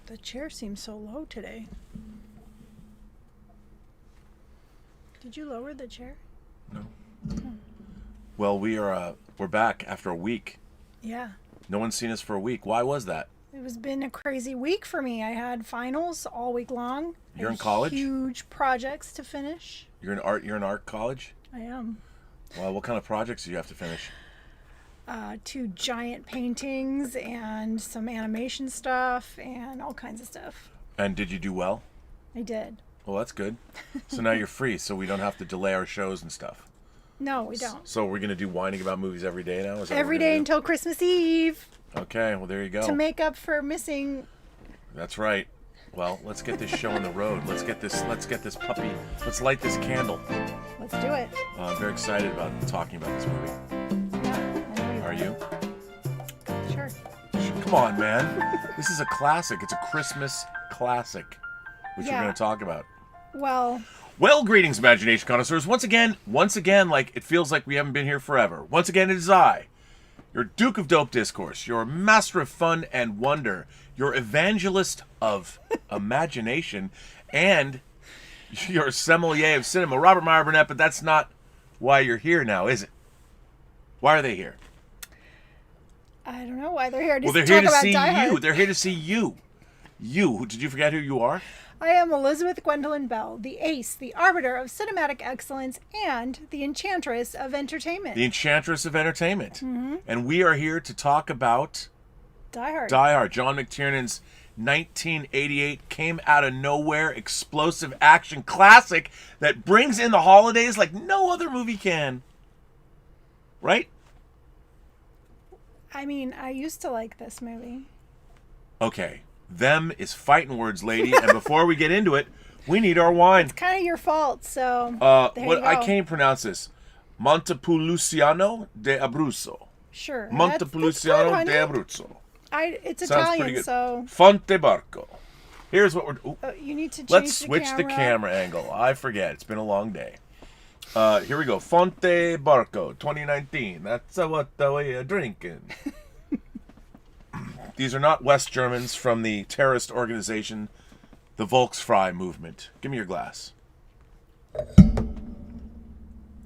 The chair seems so low today. Did you lower the chair? No. Well, we're back after a week. Yeah. No one's seen us for a week. Why was that? It has been a crazy week for me. I had finals all week long. You're in college? Huge projects to finish. You're in art college? I am. Well, what kind of projects do you have to finish? 2 giant paintings and some animation stuff and all kinds of stuff. And did you do well? I did. Well, that's good. So now you're free, so we don't have to delay our shows and stuff. No, we don't. So we're going to do whining about movies every day now? Is that Every day until Christmas Eve. Okay, well, there you go. To make up for missing. That's right. Well, let's get this show on the road. Let's get this puppy. Let's light this candle. Let's do it. I'm very excited about talking about this movie. Yeah, I know you Are you? Sure. Come on, man. This is a classic. It's a Christmas classic, which we're going to talk about. Well, Greetings, imagination connoisseurs. Once again, like it feels like we haven't been here forever. Once again, it is I, your Duke of Dope Discourse, your master of fun and wonder, your evangelist of imagination, and your sommelier of cinema, Robert Meyer Burnett. But that's not why you're here now, is it? Why are they here? I don't know why they're here. Well, they're here to see you. They're here to see you. You. Did you forget who you are? I am Elysabeth Gwendolyn Belle, the ace, the arbiter of cinematic excellence, and the enchantress of entertainment. The enchantress of entertainment. Mm-hmm. And we are here to talk about Die Hard. Die Hard. John McTiernan's 1988 came out of nowhere explosive action classic that brings in the holidays like no other movie can. Right? I mean, I used to like this movie. Okay. Them is fighting words, lady. And before we get into it, we need our wine. It's kind of your fault, so there you go. I can't pronounce this. Montepulciano de Abruzzo. Sure. Montepulciano de Abruzzo. It's Sounds Italian, so... Fonte Barco. Here's what we're... you need to change Let's switch the camera angle. I forget. It's been a long day. Here we go. Fonte Barco, 2019. That's what we're drinking. These are not West Germans from the terrorist organization, the Volksfrei movement. Give me your glass.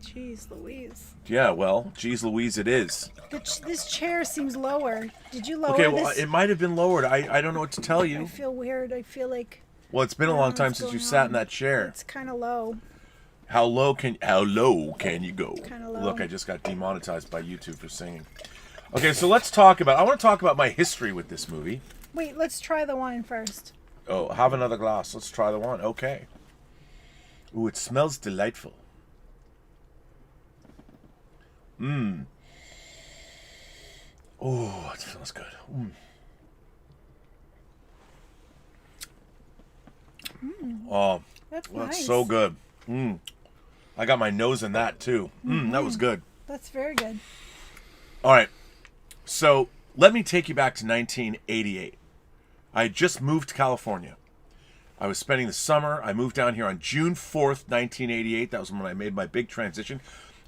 Jeez Louise. Yeah, well, geez Louise it is. This chair seems lower. Did you lower Okay, this? well, it might have been lowered. I don't know what to tell you. I feel weird. I feel like... Well, it's been a long time since you sat in that chair. It's kind of low. How low can you go? Kind of low. Look, I just got demonetized by YouTube for singing. Okay, so I want to talk about my history with this movie. Wait, let's try the wine first. Oh, have another glass. Let's try the wine. Okay. Ooh, it smells delightful. Mmm. Oh, it smells good. Oh, that's nice. That's so good. I got my nose in that too. That was good. That's very good. All right. So let me take you back to 1988. I had just moved to California. I was spending the summer. I moved down here on June 4th, 1988. That was when I made my big transition.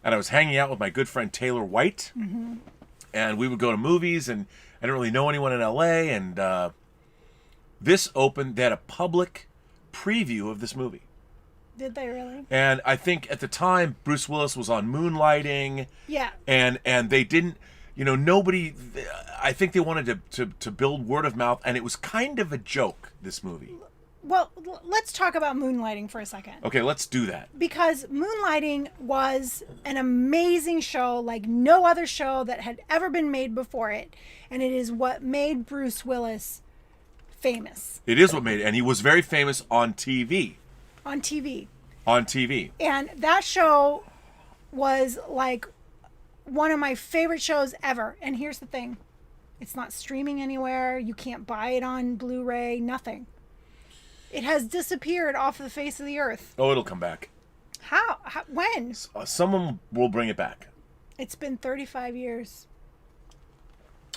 And I was hanging out with my good friend Taylor White. Mm-hmm. And we would go to movies, and I didn't really know anyone in LA. And this opened, they had a public preview of this movie. Did they really? And I think at the time, Bruce Willis was on Moonlighting. Yeah. And they didn't, nobody, I think they wanted to build word of mouth, and it was kind of a joke, this movie. Well, let's talk about Moonlighting for a second. Okay, let's do that. Because Moonlighting was an amazing show like no other show that had ever been made before it. And it is what made Bruce Willis famous. It is what made it. And he was very famous on TV. On TV. On TV. And that show was like one of my favorite shows ever. And here's the thing. It's not streaming anywhere. You can't buy it on Blu-ray. Nothing. It has disappeared off the face of the earth. Oh, it'll come back. How? When? Someone will bring it back. It's been 35 years.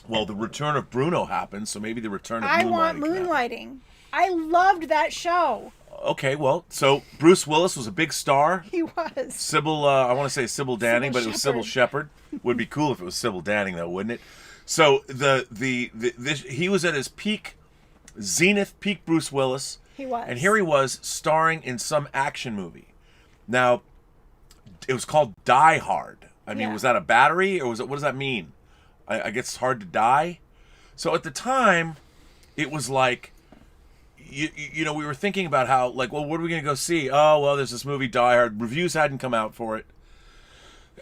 Well, the return of Bruno happened, so maybe the return of Moonlighting. I want Moonlighting. I loved that show. Okay, well, so Bruce Willis was a big star. He was. Sybil, I want to say Sybil Danning, but it was Sybil Shepherd. Would be cool if it was Sybil Danning, though, wouldn't it? So he was at his peak Zenith, peak Bruce Willis. He was. And here he was starring in some action movie. Now, it was called Die Hard. I mean, was that a battery, or was it? What does that mean? I guess it's hard to die. So at the time, it was like, you know, we were thinking about how, like, well, what are we going to go see? Oh, well, there's this movie, Die Hard. Reviews hadn't come out for it.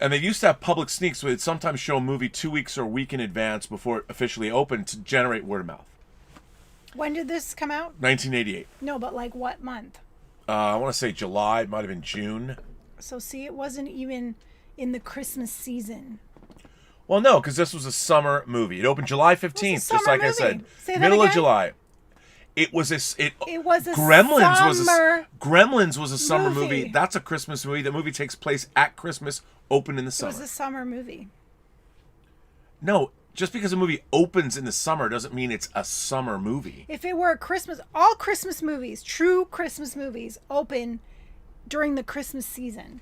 And they used to have public sneaks where they'd sometimes show a movie 2 weeks or a week in advance before it officially opened to generate word of mouth. When did this come out? 1988. No, but like what month? I want to say July. It might have been June. So see, it wasn't even in the Christmas season. Well, no, because this was a summer movie. It opened July 15th, just like I said. Say that middle again? of July. It was a Gremlins Gremlins was a summer movie. movie. That's a Christmas movie. The movie takes place at Christmas, open in the summer. It was a summer movie. No, just because a movie opens in the summer doesn't mean it's a summer movie. If it were a Christmas, all Christmas movies, true Christmas movies, open during the Christmas season.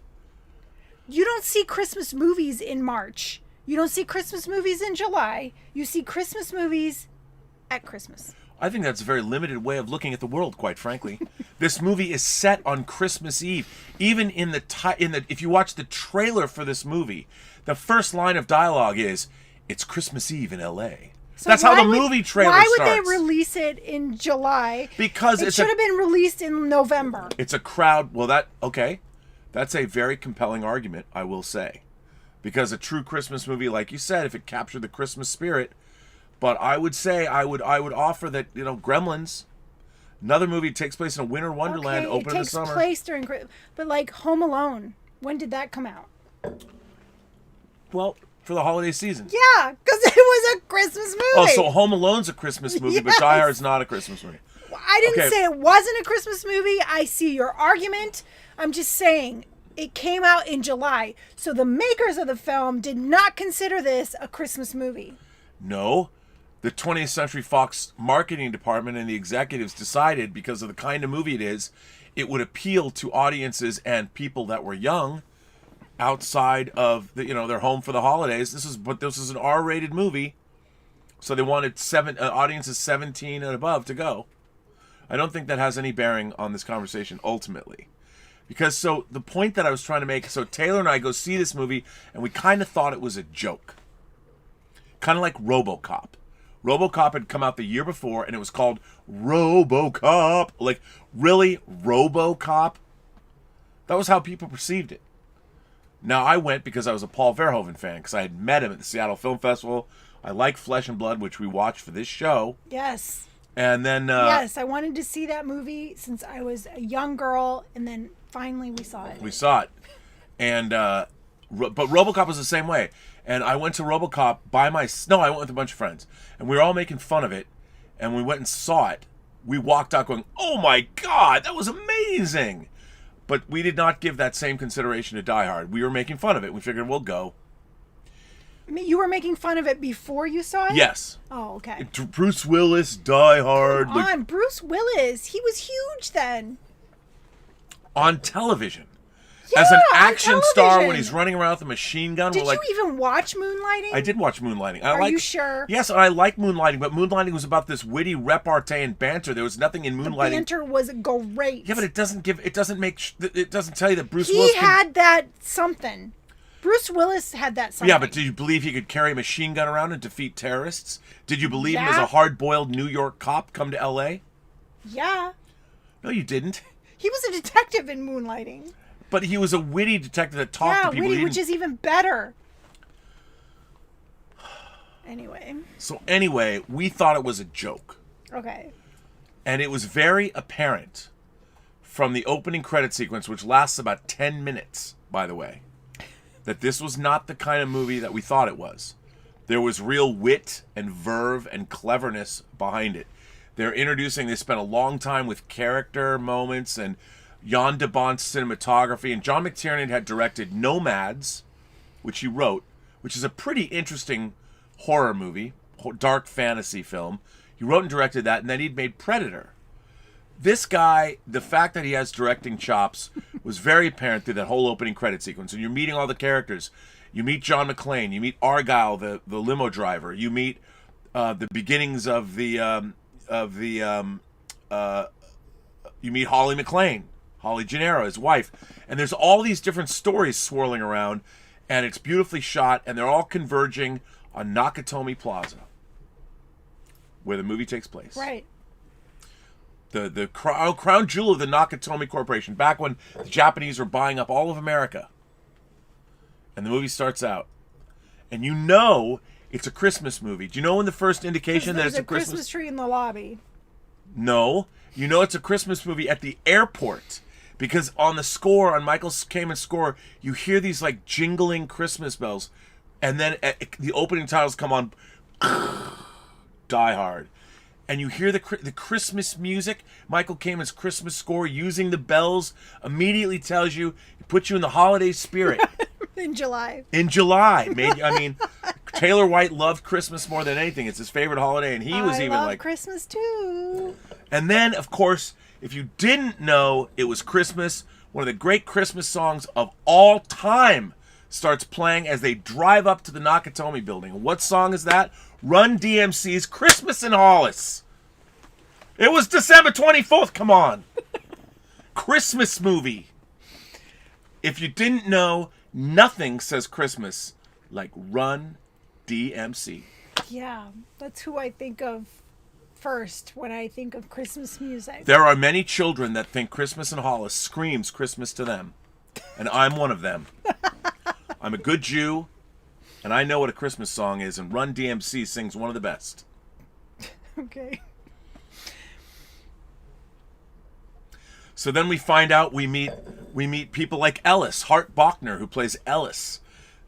You don't see Christmas movies in March. You don't see Christmas movies in July. You see Christmas movies at Christmas. I think that's a very limited way of looking at the world, quite frankly. This movie is set on Christmas Eve. Even if you watch the trailer for this movie, the first line of dialogue is, "It's Christmas Eve in L.A." So that's how the movie trailer starts. Why would they release it in July? Because it should have been released in November. It's a crowd. Well, that's a very compelling argument, I will say. Because a true Christmas movie, like you said, if it captured the Christmas spirit. But I would say, I would offer that, you know, Gremlins, another movie takes place in a winter wonderland, open in the summer. It takes place during, but like Home Alone, when did that come out? Well, for the holiday season. Yeah, because it was a Christmas movie. Oh, so Home Alone's a Christmas movie, Yes. but Die Hard's not a Christmas movie. I didn't say it wasn't a Christmas movie. I see your argument. I'm just saying it came out in July. So the makers of the film did not consider this a Christmas movie. No. The 20th Century Fox marketing department and the executives decided, because of the kind of movie it is, it would appeal to audiences and people that were young outside of their home for the holidays. This is an R-rated movie, so they wanted audiences 17 and above to go. I don't think that has any bearing on this conversation ultimately. Because the point that I was trying to make, so Taylor and I go see this movie and we kind of thought it was a joke. Kind of like RoboCop. RoboCop had come out the year before, and it was called RoboCop. Like, really? RoboCop? That was how people perceived it. Now, I went because I was a Paul Verhoeven fan, because I had met him at the Seattle Film Festival. I like Flesh and Blood, which we watched for this show. Yes. And then... yes, I wanted to see that movie since I was a young girl, and then finally we saw it. We saw it. And... but RoboCop was the same way. And I went to RoboCop I went with a bunch of friends. And we were all making fun of it. And we went and saw it. We walked out going, "Oh my God, that was amazing!" But we did not give that same consideration to Die Hard. We were making fun of it. We figured we'll go. You were making fun of it before you saw it? Yes. Oh, okay. Bruce Willis, Die Hard. Come on, Bruce Willis. He was huge then. On television. Yeah, as an action star television. when he's running around with a machine gun. Did you even watch Moonlighting? I did watch Moonlighting. Are you sure? Yes, I like Moonlighting, but Moonlighting was about this witty repartee and banter. There was nothing in Moonlighting. The banter was great. Yeah, but it doesn't tell you that Bruce Willis had that something. Bruce Willis had that something. Yeah, but did you believe he could carry a machine gun around and defeat terrorists? Did you believe him as a hard-boiled New York cop come to L.A.? Yeah. No, you didn't. He was a detective in Moonlighting. But he was a witty detective that talked to people. Yeah, witty, which is even better. Anyway, we thought it was a joke. Okay. And it was very apparent from the opening credit sequence, which lasts about 10 minutes, by the way, that this was not the kind of movie that we thought it was. There was real wit and verve and cleverness behind it. They spent a long time with character moments and Jan de Bont's cinematography, and John McTiernan had directed Nomads, which he wrote, which is a pretty interesting horror movie, dark fantasy film. He wrote and directed that, and then he'd made Predator. This guy, the fact that he has directing chops was very apparent through that whole opening credit sequence. And you're meeting all the characters. You meet John McClane. You meet Argyle, the limo driver. You meet the beginnings of the you meet Holly McClane, Holly Gennaro, his wife, and there's all these different stories swirling around, and it's beautifully shot, and they're all converging on Nakatomi Plaza, where the movie takes place. Right. The crown jewel of the Nakatomi Corporation, back when the Japanese were buying up all of America. And the movie starts out, and you know it's a Christmas movie. Do you know in the first indication that it's a Christmas tree in the lobby? No. You know it's a Christmas movie at the airport. Because on the score, on Michael Kamen's score, you hear these like jingling Christmas bells. And then the opening titles come on, Die Hard. And you hear the Christmas music, Michael Kamen's Christmas score, using the bells, immediately tells you, it puts you in the holiday spirit. In July. Taylor White loved Christmas more than anything. It's his favorite holiday, and he was even like Christmas too. And then, of course, if you didn't know it was Christmas, one of the great Christmas songs of all time starts playing as they drive up to the Nakatomi building. What song is that? Run DMC's Christmas in Hollis. It was December 24th. Come on. Christmas movie. If you didn't know, nothing says Christmas like Run DMC. Yeah, that's who I think of first when I think of Christmas music. There are many children that think Christmas in Hollis screams Christmas to them. And I'm one of them. I'm a good Jew, and I know what a Christmas song is, and Run DMC sings one of the best. Okay. So then we find out we meet people like Ellis, Hart Bachner, who plays Ellis,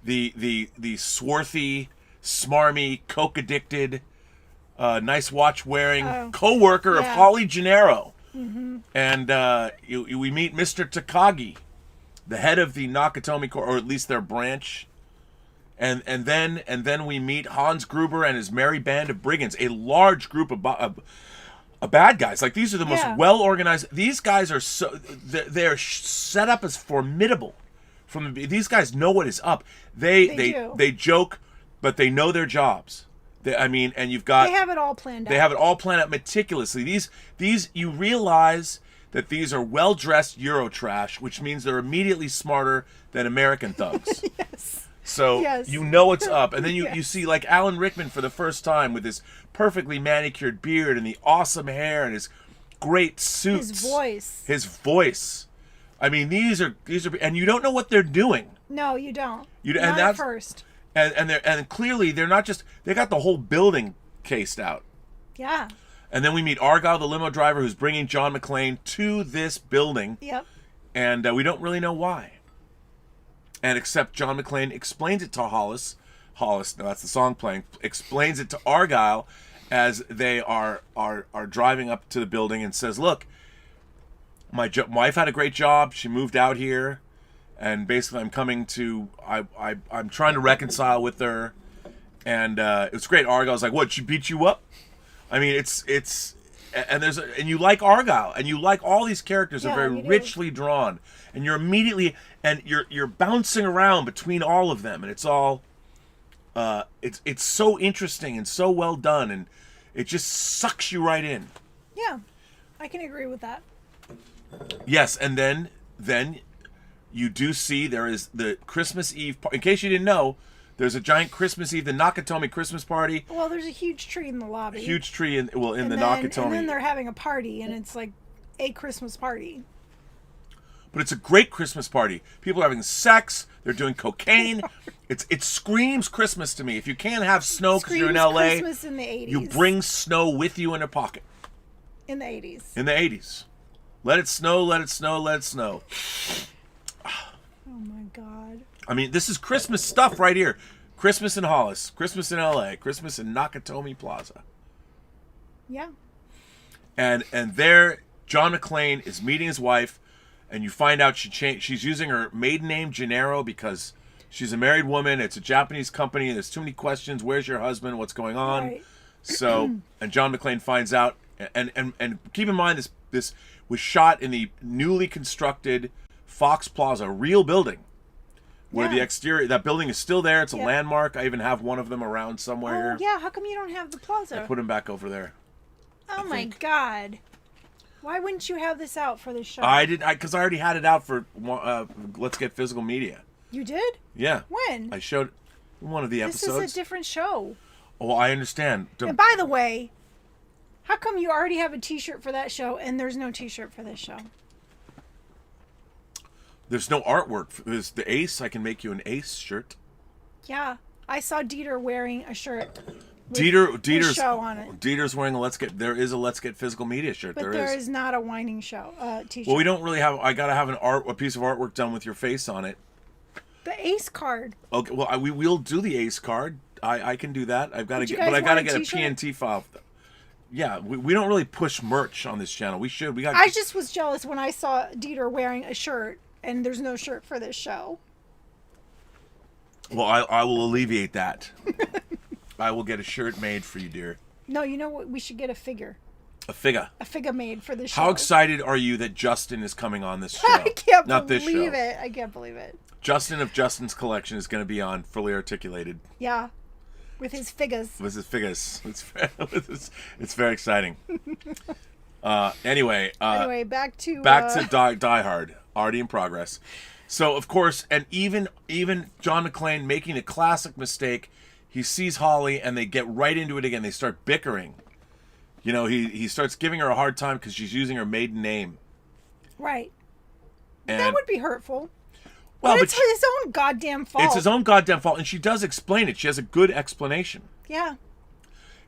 the swarthy, smarmy, coke addicted, nice watch wearing co-worker of Holly Gennaro. Mm-hmm. And we meet Mr. Takagi, the head of the Nakatomi or at least their branch. And then we meet Hans Gruber and his merry band of brigands, a large group of bad guys. Like, these are the most well organized. These guys are they're set up as formidable. These guys know what is up. They joke, but they know their jobs. And you've got, they have it all planned out. They have it all planned out meticulously. These you realize that these are well-dressed Eurotrash, which means they're immediately smarter than American thugs. Yes. So you know it's up. And then you see like Alan Rickman for the first time with his perfectly manicured beard and the awesome hair and his great suits. His voice. I mean, these are and you don't know what they're doing. No, you don't. Not at first. And clearly they're not just, they got the whole building cased out. Yeah. And then we meet Argyle, the limo driver, who's bringing John McClane to this building. Yep. And we don't really know why. And except John McClane explains it to Hollis, no, that's the song playing, explains it to Argyle as they are driving up to the building and says, look, my wife had a great job. She moved out here. And basically I'm trying to reconcile with her. And it's great. Argyle's like, what, she beat you up? I mean, and you like Argyle, and you like all these characters are very richly drawn, and you're immediately, and you're bouncing around between all of them, and it's all, it's so interesting and so well done, and it just sucks you right in. Yeah, I can agree with that. Yes, and then you do see there is the Christmas Eve. In case you didn't know, there's a giant Christmas Eve, the Nakatomi Christmas party. Well, there's a huge tree in the lobby. A huge tree in the Nakatomi. And then they're having a party, and it's like a Christmas party. But it's a great Christmas party. People are having sex. They're doing cocaine. It screams Christmas to me. If you can't have snow because you're in LA, Christmas in the 80s. You bring snow with you in a pocket. In the 80s. In the 80s. Let it snow, let it snow, let it snow. Oh my God. I mean, this is Christmas stuff right here. Christmas in Hollis, Christmas in LA, Christmas in Nakatomi Plaza. Yeah. And there, John McClane is meeting his wife, and you find out she's using her maiden name Gennaro because she's a married woman. It's a Japanese company. There's too many questions. Where's your husband? What's going on? Right. So, and John McClane finds out, and keep in mind this was shot in the newly constructed Fox Plaza, real building. Where the exterior, that building is still there. It's a landmark. I even have one of them around somewhere here. Yeah, how come you don't have the plaza? I put him back over there. Oh my God. Why wouldn't you have this out for this show? Because I already had it out for Let's Get Physical Media. You did? Yeah. When? I showed one of the episodes. This is a different show. Oh, I understand. And by the way, how come you already have a t-shirt for that show and there's no t-shirt for this show? There's no artwork. There's the Ace. I can make you an Ace shirt. Yeah. I saw Dieter wearing a shirt. Dieter's show on it. Dieter's wearing there is a Let's Get Physical Media shirt. But there is not a WINEning show t-shirt. Well, we don't really have. I gotta have a piece of artwork done with your face on it. The Ace card. Okay, well, we will do the Ace card. I can do that. I've got to get, but I gotta get a t-shirt? PNT file. Yeah, we don't really push merch on this channel. We should. I just was jealous when I saw Dieter wearing a shirt and there's no shirt for this show. Well, I will alleviate that. I will get a shirt made for you, dear. No, you know what? We should get a figure. A figure. A figure made for this show. How excited are you that Justin is coming on this show? I can't Not this believe show. it. I can't believe it. Justin of Justin's Collection is going to be on Fully Articulated. Yeah. With his figures. With his figures. It's very exciting. Anyway, back to Die Hard. Already in progress. So, of course, and even John McClane making a classic mistake, he sees Holly and they get right into it again. They start bickering. You know, he starts giving her a hard time because she's using her maiden name. Right. And, that would be hurtful. Well, but it's his own goddamn fault. It's his own goddamn fault, and she does explain it. She has a good explanation. Yeah.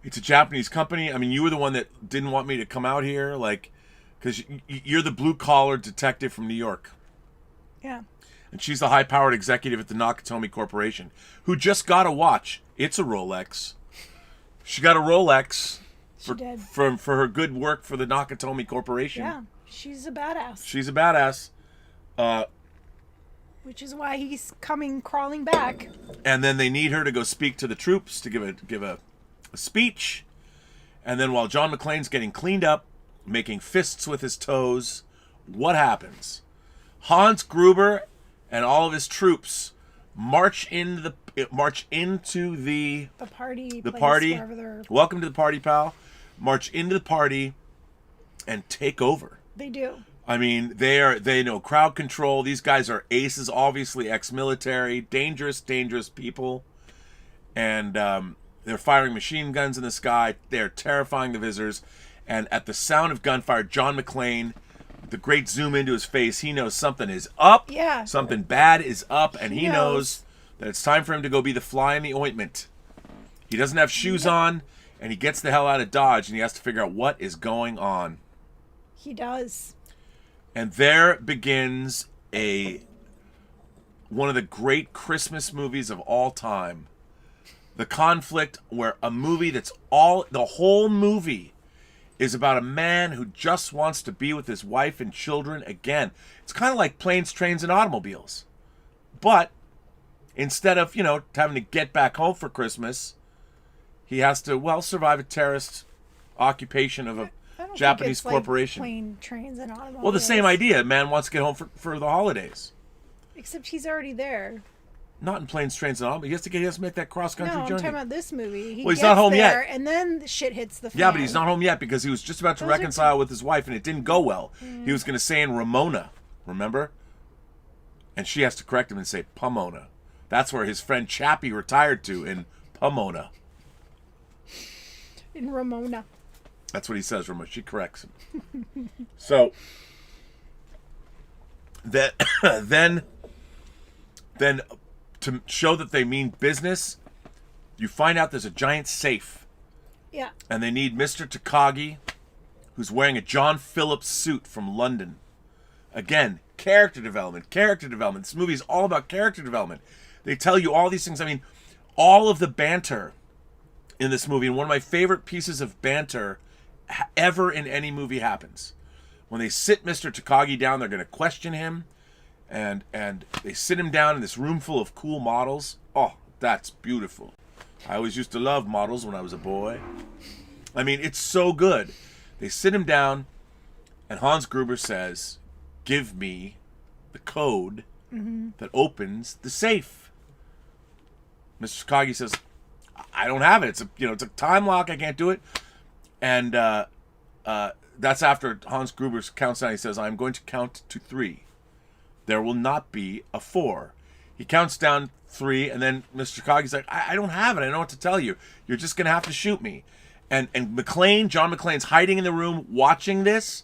It's a Japanese company. I mean, you were the one that didn't want me to come out here, like, because you're the blue-collar detective from New York. Yeah. And she's the high-powered executive at the Nakatomi Corporation, who just got a watch. It's a Rolex. She got a Rolex for her good work for the Nakatomi Corporation. Yeah, she's a badass. She's a badass. Which is why he's coming crawling back. And then they need her to go speak to the troops to give a speech. And then while John McClane's getting cleaned up, making fists with his toes, what happens? Hans Gruber and all of his troops march into the party. The party. Welcome to the party, pal. March into the party and take over. They do. I mean, they know crowd control. These guys are aces, obviously ex-military, dangerous people, and they're firing machine guns in the sky. They're terrifying the visitors, and at the sound of gunfire, John McClane, the great zoom into his face, he knows something is up. Yeah. Something bad is up, and he knows that it's time for him to go be the fly in the ointment. He doesn't have shoes on, and he gets the hell out of Dodge, and he has to figure out what is going on. He does. And there begins one of the great Christmas movies of all time. The conflict where a movie the whole movie is about a man who just wants to be with his wife and children again. It's kind of like Planes, Trains, and Automobiles. But instead of, having to get back home for Christmas, he has to, survive a terrorist occupation of a Japanese corporation. Like plane, trains, and automobiles. Well, the same idea. Man wants to get home for the holidays. Except he's already there. Not in Planes, Trains, and Automobiles. He has to make that cross-country journey. No, I'm talking about this movie. He's not home yet. And then the shit hits the fan. Yeah, but he's not home yet because he was just about to reconcile with his wife, and it didn't go well. He was going to say in Ramona, remember? And she has to correct him and say Pomona. That's where his friend Chappie retired to, in Pomona. In Ramona. That's what he says, Ramona. She corrects him. So, then to show that they mean business, you find out there's a giant safe. Yeah. And they need Mr. Takagi, who's wearing a John Phillips suit from London. Again, character development. This movie is all about character development. They tell you all these things. I mean, all of the banter in this movie, and one of my favorite pieces of banter ever in any movie happens. When they sit Mr. Takagi down, they're going to question him, and they sit him down in this room full of cool models. Oh, that's beautiful. I always used to love models when I was a boy. I mean, it's so good. They sit him down, and Hans Gruber says, "Give me the code that opens the safe." Mr. Takagi says, "I don't have it. It's a time lock. I can't do it." And that's after Hans Gruber counts down. He says, "I'm going to count to 3. There will not be a 4." He counts down 3, and then Mr. Takagi's like, I don't have it. I don't know what to tell you. You're just going to have to shoot me. And McClane, John McClane's hiding in the room watching this.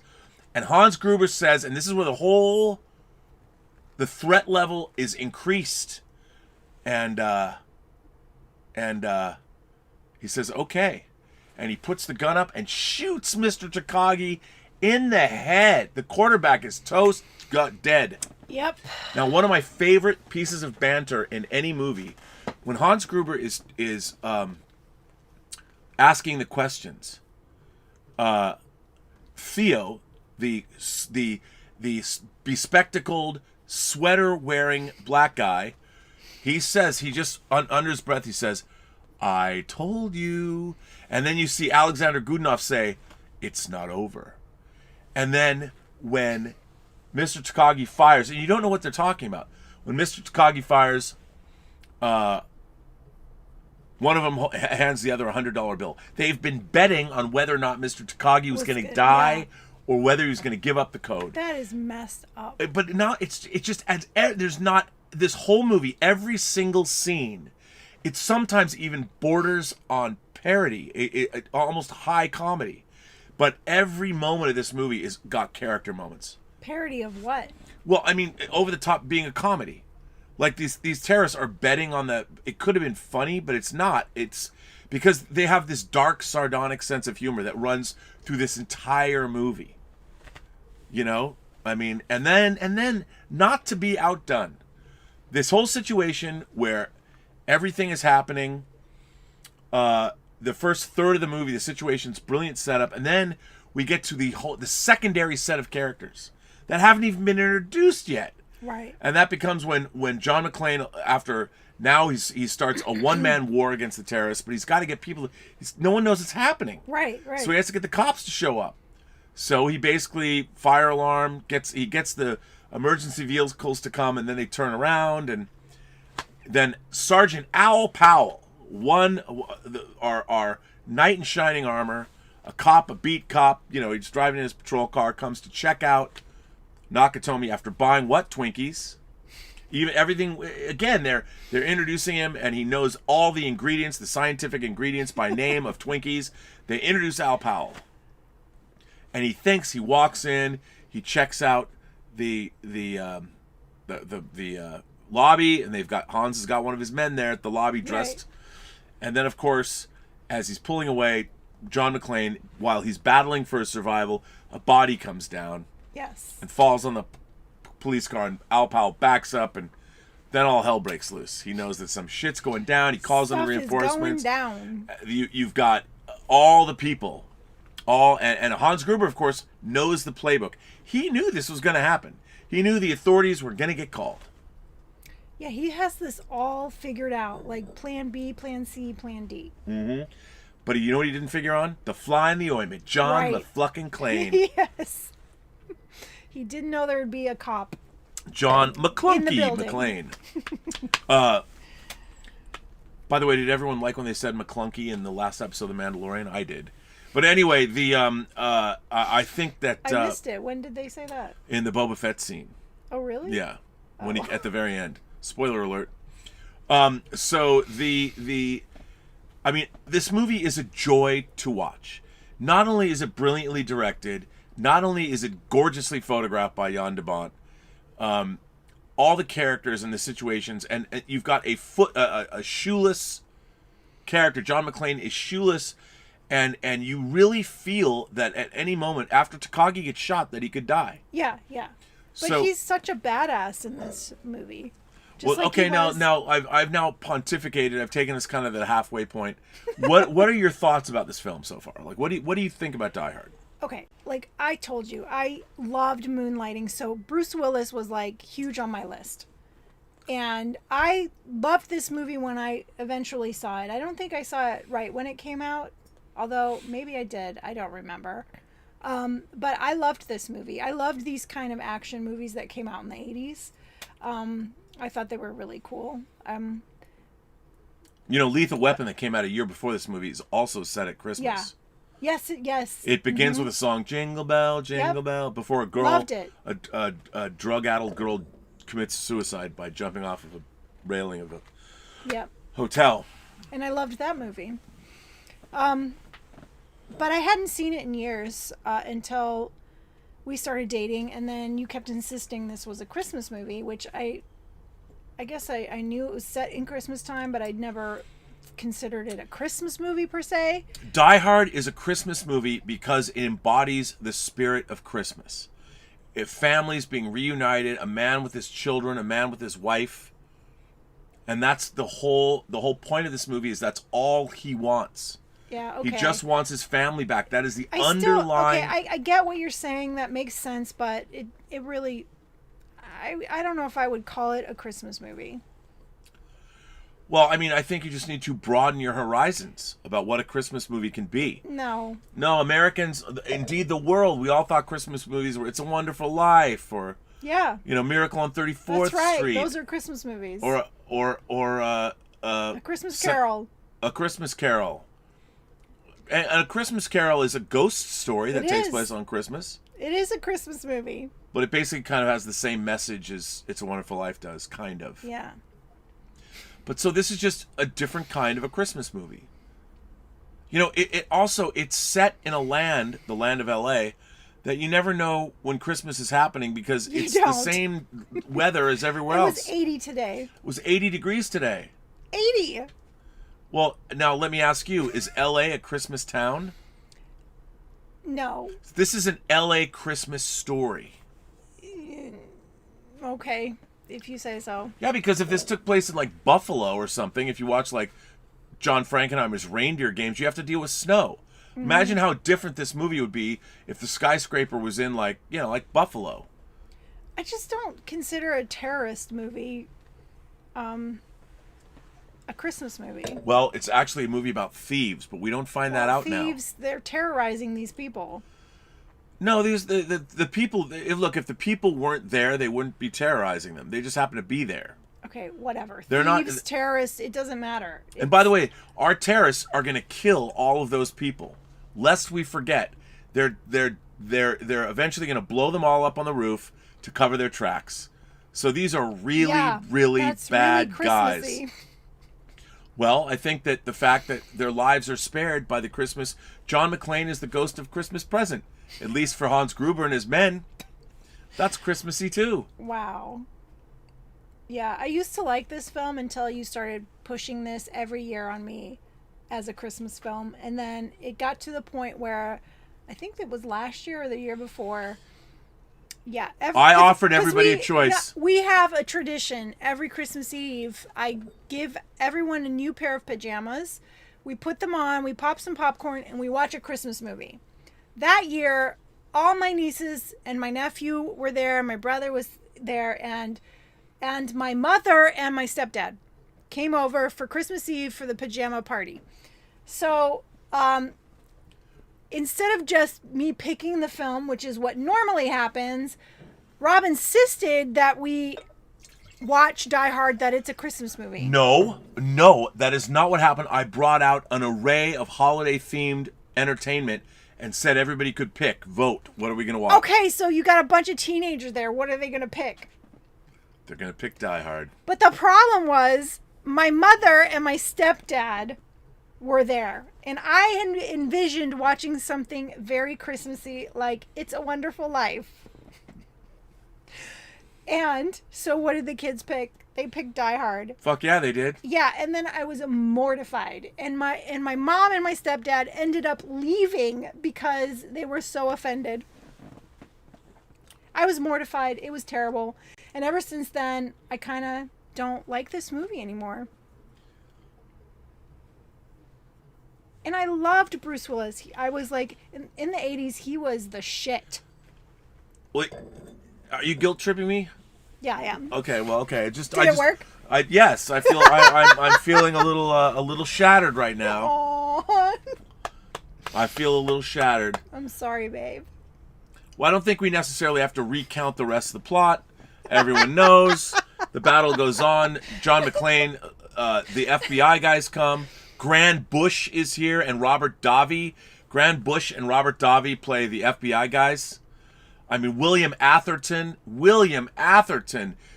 And Hans Gruber says, and this is where the threat level is increased. And he says, okay. And he puts the gun up and shoots Mr. Takagi in the head. The quarterback is toast, dead. Yep. Now, one of my favorite pieces of banter in any movie, when Hans Gruber is asking the questions, Theo, the bespectacled, sweater-wearing black guy, he says, under his breath, he says, "I told you." And then you see Alexander Godunov say, "It's not over." And then when Mr. Takagi fires, and you don't know what they're talking about. When Mr. Takagi fires, one of them hands the other a $100 bill. They've been betting on whether or not Mr. Takagi was going to die, or whether he was going to give up the code. That is messed up. But now it just adds. There's not this whole movie. Every single scene, it sometimes even borders on parody, it almost high comedy. But every moment of this movie is got character moments. Parody of what? Well, I mean, over the top being a comedy. Like these terrorists are betting on it could have been funny, but it's not. It's because they have this dark, sardonic sense of humor that runs through this entire movie. You know? I mean, and then not to be outdone. This whole situation where everything is happening, the first third of the movie, the situation's brilliant setup, and then we get to the secondary set of characters that haven't even been introduced yet. Right. And that becomes when John McClane, after now he starts a one-man war against the terrorists, but he's got to get people. No one knows it's happening. Right. So he has to get the cops to show up. So he basically fire alarm he gets the emergency vehicles to come, and then they turn around, and then Sergeant Al Powell, our knight in shining armor, a beat cop, he's driving in his patrol car, comes to check out Nakatomi after buying Twinkies. Even everything again, they're introducing him, and he knows all the ingredients, the scientific ingredients by name of Twinkies. They introduce Al Powell, and he walks in, he checks out the lobby, and Hans has got one of his men there at the lobby dressed, right. And then of course, as he's pulling away, John McClane, while he's battling for his survival, a body comes down. Yes. And falls on the police car, and Al Powell backs up, and then all hell breaks loose. He knows that some shit's going down. He calls in the reinforcements. Stuff is going down. You've got all the people, and Hans Gruber, of course, knows the playbook. He knew this was going to happen. He knew the authorities were going to get called. Yeah, he has this all figured out, like Plan B, Plan C, Plan D. Mm-hmm. But you know what he didn't figure on? The fly in the ointment. John McClane. Yes. He didn't know there would be a cop. John McClane. By the way, did everyone like when they said McClunky in the last episode of The Mandalorian? I did. But anyway, I think that I missed it. When did they say that? In the Boba Fett scene. Oh, really? Yeah. When at the very end. Spoiler alert. So this movie is a joy to watch. Not only is it brilliantly directed, not only is it gorgeously photographed by Jan de Bont, all the characters and the situations, and you've got a shoeless character. John McClane is shoeless, and you really feel that at any moment after Takagi gets shot that he could die. Yeah. But he's such a badass in this movie. Now I've now pontificated. I've taken this kind of the halfway point. What are your thoughts about this film so far? Like, what do you think about Die Hard? Okay, like I told you, I loved Moonlighting, so Bruce Willis was like huge on my list. And I loved this movie when I eventually saw it. I don't think I saw it right when it came out, although maybe I did. I don't remember. But I loved this movie. I loved these kind of action movies that came out in the 80s. I thought they were really cool. Lethal Weapon that came out a year before this movie is also set at Christmas. Yes, yes. It begins with a song, Jingle Bell, Jingle Bell, before a girl, Loved it. a drug-addled girl commits suicide by jumping off of a railing of a Yep. hotel. And I loved that movie. But I hadn't seen it in years until we started dating, and then you kept insisting this was a Christmas movie, which I guess I knew it was set in Christmas time, but I'd never considered it a Christmas movie per se. Die Hard is a Christmas movie because it embodies the spirit of Christmas. If families being reunited, a man with his children, a man with his wife, and that's the whole point of this movie is that's all he wants. Yeah, okay. He just wants his family back. That is the underlying... I get what you're saying. That makes sense, but it really... I don't know if I would call it a Christmas movie. Well, I mean, I think you just need to broaden your horizons about what a Christmas movie can be. No, Americans, indeed the world, we all thought Christmas movies were It's a Wonderful Life or, yeah, Miracle on 34th that's right. Street. Those are Christmas movies. Or A Christmas Carol. A Christmas Carol. And A Christmas Carol is a ghost story that takes place on Christmas. It is a Christmas movie. But it basically kind of has the same message as It's a Wonderful Life does, kind of. Yeah. But so this is just a different kind of a Christmas movie. It's set in a land, the land of LA, that you never know when Christmas is happening because it's the same weather as everywhere else. It was 80 today. It was 80 degrees today. 80? Well, now let me ask you, is LA a Christmas town? No. This is an LA Christmas story. Okay, if you say so. Yeah, because if this took place in like Buffalo or something, if you watch like John Frankenheimer's Reindeer Games, you have to deal with snow. Mm-hmm. Imagine how different this movie would be if the skyscraper was in like Buffalo. I just don't consider a terrorist movie a Christmas movie. Well, it's actually a movie about thieves, but we don't find that out now. Thieves, they're terrorizing these people. No, the people. Look, if the people weren't there, they wouldn't be terrorizing them. They just happen to be there. Okay, whatever. They're Thieves, not terrorists. It doesn't matter. And by the way, our terrorists are going to kill all of those people. Lest we forget, they're eventually going to blow them all up on the roof to cover their tracks. So these are really bad guys. Well, I think that the fact that their lives are spared by the Christmas, John McClane is the ghost of Christmas present. At least for Hans Gruber and his men. That's Christmassy too. Wow. Yeah, I used to like this film until you started pushing this every year on me as a Christmas film. And then it got to the point where, I think it was last year or the year before. Yeah. I offered everybody a choice. We have a tradition. Every Christmas Eve, I give everyone a new pair of pajamas. We put them on, we pop some popcorn, and we watch a Christmas movie. That year, all my nieces and my nephew were there. My brother was there, and my mother and my stepdad came over for Christmas Eve for the pajama party. So instead of just me picking the film, which is what normally happens, Rob insisted that we watch Die Hard, that it's a Christmas movie. No, that is not what happened. I brought out an array of holiday-themed entertainment and said everybody could pick, vote. What are we going to watch? Okay, so you got a bunch of teenagers there. What are they going to pick? They're going to pick Die Hard. But the problem was my mother and my stepdad were there. And I had envisioned watching something very Christmassy like It's a Wonderful Life. And so what did the kids pick? They picked Die Hard. Fuck yeah, they did. Yeah, and then I was mortified. And my mom and my stepdad ended up leaving because they were so offended. I was mortified. It was terrible. And ever since then, I kind of don't like this movie anymore. And I loved Bruce Willis. I was like, in the 80s, he was the shit. Wait, are you guilt tripping me? Yeah, I am. Okay, well, okay. Did it work? Yes, I feel I'm feeling a little shattered right now. Aww. I feel a little shattered. I'm sorry, babe. Well, I don't think we necessarily have to recount the rest of the plot. Everyone knows. The battle goes on. John McClane, the FBI guys come. Grand Bush is here, and Robert Davi. Grant Bush and Robert Davi play the FBI guys. I mean, William Atherton,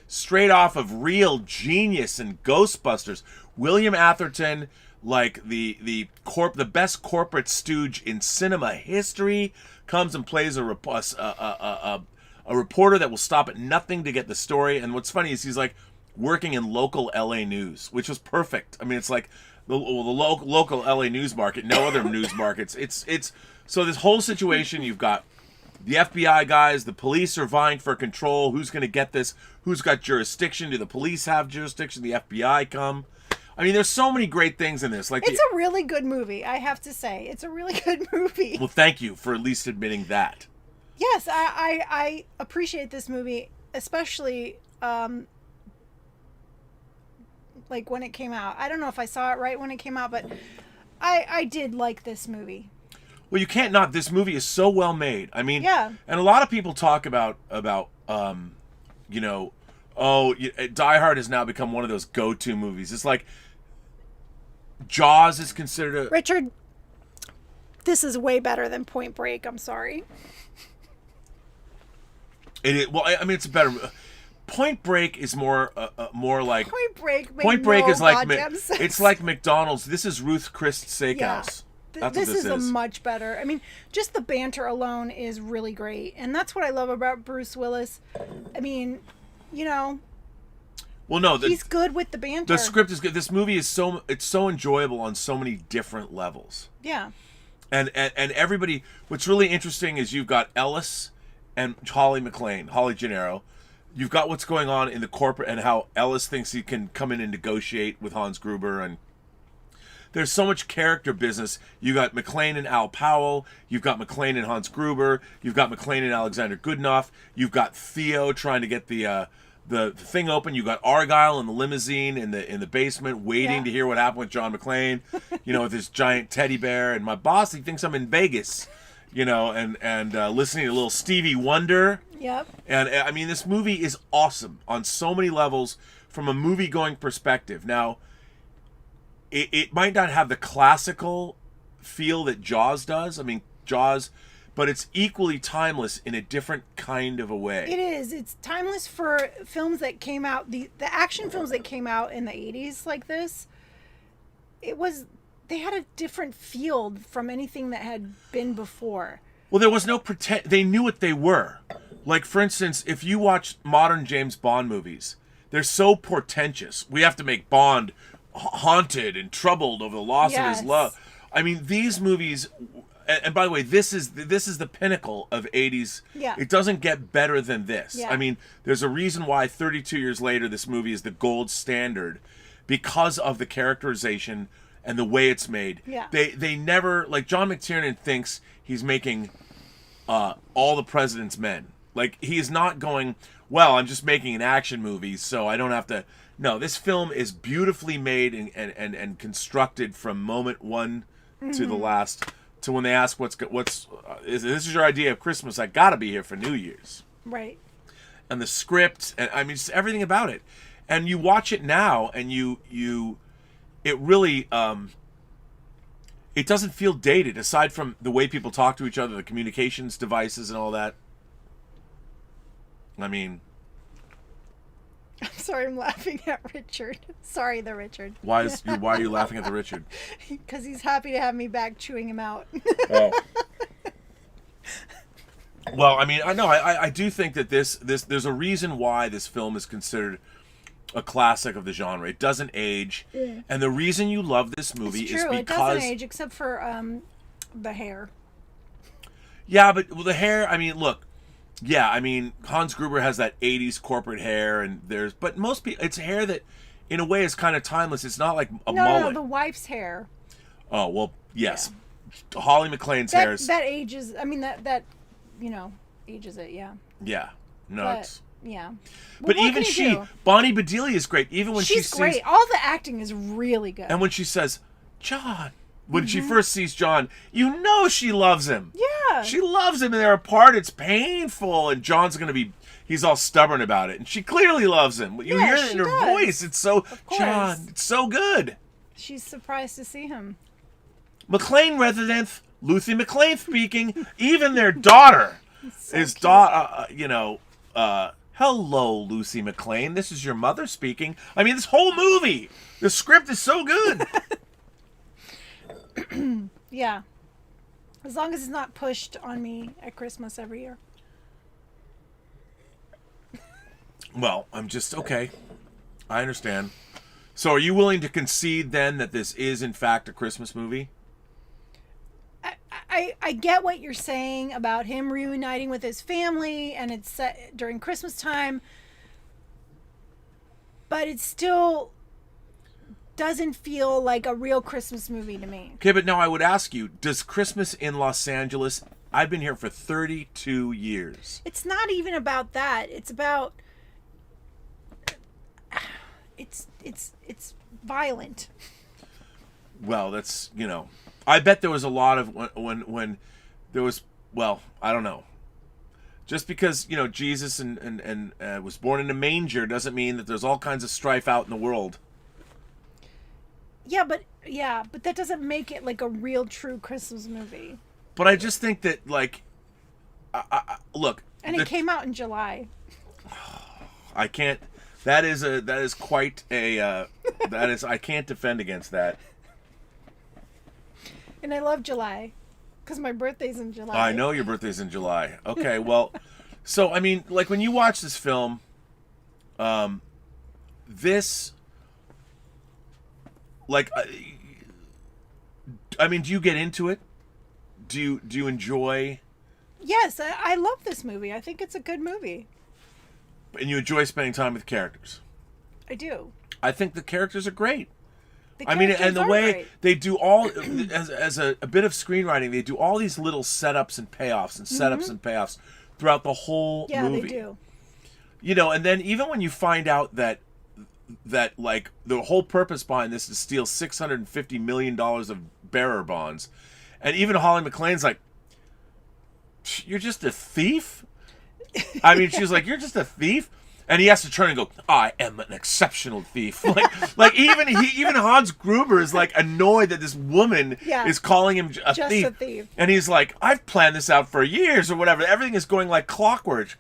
straight off of Real Genius and Ghostbusters. William Atherton, like the best corporate stooge in cinema history, comes and plays a reporter that will stop at nothing to get the story. And what's funny is he's like working in local LA news, which was perfect. I mean, it's like the local LA news market, no other news markets. It's so this whole situation, you've got the FBI guys, the police are vying for control. Who's going to get this? Who's got jurisdiction? Do the police have jurisdiction? The FBI come? I mean, there's so many great things in this. Like, it's a really good movie, I have to say. It's a really good movie. Well, thank you for at least admitting that. Yes, I appreciate this movie, especially like when it came out. I don't know if I saw it right when it came out, but I did like this movie. Well, you can't not. This movie is so well made. I mean, yeah. And a lot of people talk about you know, Die Hard has now become one of those go-to movies. It's like Jaws is considered a... Richard, this is way better than Point Break. I'm sorry. Well, I mean, it's a better... Point Break is more like... Point Break is like... It's like McDonald's. This is Ruth Chris Steakhouse. Yeah. That's this what this is a much better... I mean, just the banter alone is really great. And that's what I love about Bruce Willis. I mean, you know... Well, no, he's good with the banter. The script is good. This movie is so enjoyable on so many different levels. Yeah. And everybody... What's really interesting is you've got Ellis and Holly Gennaro. You've got what's going on in the corporate and how Ellis thinks he can come in and negotiate with Hans Gruber, and there's so much character business. You got McClane and Al Powell. You've got McClane and Hans Gruber. You've got McClane and Alexander Goodenough. You've got Theo trying to get the thing open. You got Argyle in the limousine in the basement waiting to hear what happened with John McClane. You know, with this giant teddy bear, and my boss, he thinks I'm in Vegas. You know, and listening to a little Stevie Wonder. Yep. And I mean, this movie is awesome on so many levels from a movie-going perspective. Now, it might not have the classical feel that Jaws does. I mean, Jaws, but it's equally timeless in a different kind of a way. It is. It's timeless for films that came out, the action films that came out in the 80s like this. They had a different feel from anything that had been before. Well, there was no pretend. They knew what they were. Like, for instance, if you watch modern James Bond movies, they're so portentous. We have to make Bond haunted and troubled over the loss of his love. I mean, these movies, and by the way, this is the pinnacle of 80s. Yeah. It doesn't get better than this. Yeah. I mean, there's a reason why 32 years later this movie is the gold standard, because of the characterization and the way it's made. Yeah. They never, like, John McTiernan thinks he's making All the President's Men. Like, he's not going, well, I'm just making an action movie, so I don't have to... No, this film is beautifully made and constructed from moment one to the last, to when they ask this is your idea of Christmas, I gotta be here for New Year's. Right. And the script, and I mean, just everything about it. And you watch it now, and it really, it doesn't feel dated, aside from the way people talk to each other, the communications devices and all that. I mean... I'm sorry, I'm laughing at Richard. Sorry, the Richard. Why are you laughing at the Richard? Because he's happy to have me back chewing him out. Oh. Well, I mean, I do think that this there's a reason why this film is considered a classic of the genre. It doesn't age, and the reason you love this movie It's is true, because it doesn't age, except for the hair. Yeah, but the hair. I mean, look. Yeah, I mean, Hans Gruber has that 80s corporate hair, but most people, it's hair that, in a way, is kind of timeless. It's not like a mullet. No, the wife's hair. Oh, well, yes. Yeah. Holly McClane's hair is... That ages, I mean, that ages it, yeah. Yeah. No, it's... Yeah. But even Bonnie Bedelia is great. Even when she's great. All the acting is really good. And when she says, John... When she first sees John, you know she loves him. Yeah. She loves him, and they're apart. It's painful, and John's going to be... He's all stubborn about it, and she clearly loves him. You hear it in her voice. It's so... John, it's so good. She's surprised to see him. McClane Lucy McClane speaking. Even their daughter is hello, Lucy McClane. This is your mother speaking. I mean, this whole movie, the script is so good. Yeah. As long as it's not pushed on me at Christmas every year. Well, I'm just, okay. I understand. So are you willing to concede then that this is in fact a Christmas movie? I get what you're saying about him reuniting with his family and it's set during Christmas time, but it still doesn't feel like a real Christmas movie to me. Okay, but now I would ask you, does Christmas in Los Angeles, I've been here for 32 years. It's not even about that. It's about it's violent. Well, that's, I bet there was a lot of when there was, well, I don't know. Just because, Jesus and was born in a manger doesn't mean that there's all kinds of strife out in the world. Yeah, but that doesn't make it like a real true Christmas movie. But I just think that, like, look. And it came out in July. I can't. That is quite a. I can't defend against that. And I love July, because my birthday's in July. I know your birthday's in July. Okay, well, so I mean, like when you watch this film, this, like, I mean, do you get into it? Do you enjoy? Yes, I love this movie. I think it's a good movie. And you enjoy spending time with characters. I do. I think the characters are great. The I mean, and the way great. they do all, as a bit of screenwriting, they do all these little setups and payoffs and setups and payoffs throughout the whole movie. Yeah, they do. And then even when you find out that like the whole purpose behind this is to steal $650 million of bearer bonds, and even Holly McClane's like, "You're just a thief." I mean, she's like, "You're just a thief." And he has to turn and go, "I am an exceptional thief." Like even Hans Gruber is like annoyed that this woman is calling him a thief. And he's like, "I've planned this out for years," or whatever. Everything is going like clockwork.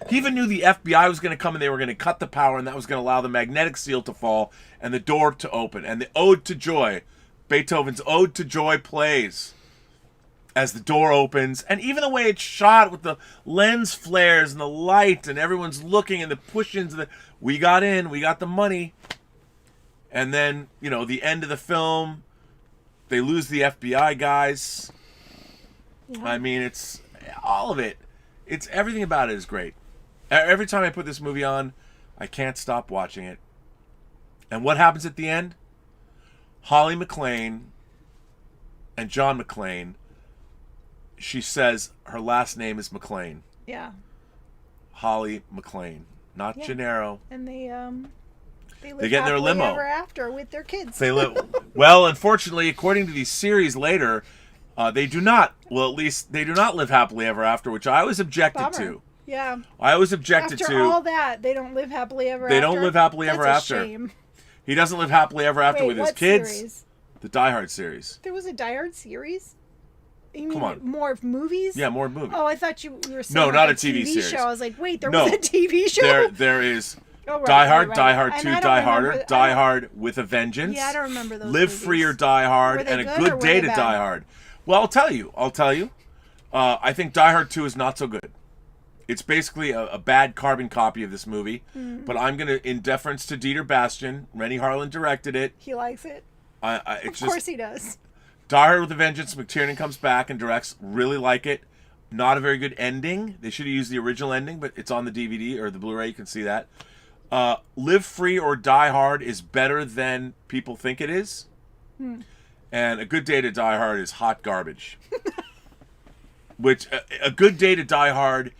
He even knew the FBI was going to come and they were going to cut the power, and that was going to allow the magnetic seal to fall and the door to open. And the Ode to Joy, Beethoven's Ode to Joy plays as the door opens, and even the way it's shot with the lens flares and the light, and everyone's looking, and the push-ins, we got in, we got the money. And then, the end of the film, they lose the FBI guys. Yeah. I mean, it's all of it. It's everything about it is great. Every time I put this movie on, I can't stop watching it. And what happens at the end? Holly McClane and John McClane, she says her last name is McClane. Yeah. Holly McClane, not Gennaro. And they live get in their limo ever after with their kids. They live. Well, unfortunately, according to these series later, they do not. Well, at least they do not live happily ever after, which I always objected to. Yeah. I always objected after to. all that, they don't live happily ever after. They don't live happily ever That's after. A shame. He doesn't live happily ever after with his kids. Series? The Die Hard series. There was a Die Hard series? You mean Come on. More movies? Yeah, more movies. Oh, I thought you were saying no, not a TV series. show. I was like, wait, there was a TV show? There is right, Die Hard, right. Die Hard 2, Die Harder, Die Hard with a Vengeance. Yeah, I don't remember those Live movies. Free or Die Hard, and A Good Day to Die Hard. Well, I'll tell you. I think Die Hard 2 is not so good. It's basically a bad carbon copy of this movie. But I'm going to, in deference to Dieter Bastian, Rennie Harlan directed it. He likes it. Of course he does. Die Hard with a Vengeance, McTiernan comes back and directs. Really like it. Not a very good ending. They should have used the original ending, but it's on the DVD or the Blu-ray. You can see that. Live Free or Die Hard is better than people think it is. And A Good Day to Die Hard is hot garbage. Which, A Good Day to Die Hard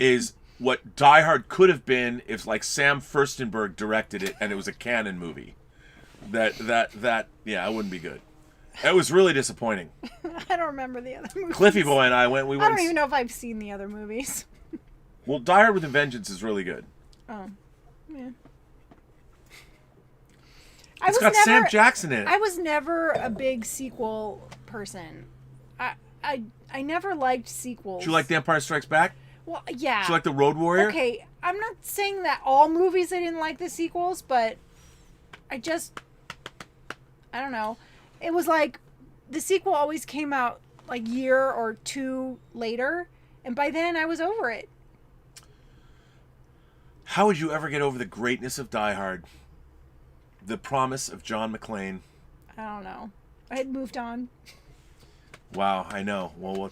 is what Die Hard could have been if, like, Sam Furstenberg directed it and it was a canon movie. Yeah, it wouldn't be good. It was really disappointing. I don't remember the other movies. Cliffy Boy and I went. I don't even know if I've seen the other movies. Well, Die Hard with a Vengeance is really good. Oh, yeah. It's got Sam Jackson in it. I was never a big sequel person. I never liked sequels. Did you like The Empire Strikes Back? Well, yeah. Did you like The Road Warrior? Okay, I'm not saying that all movies I didn't like the sequels, but I don't know. It was like the sequel always came out like year or two later, and by then I was over it. How would you ever get over the greatness of Die Hard? The promise of John McClane. I don't know. I had moved on. Wow, I know. Well,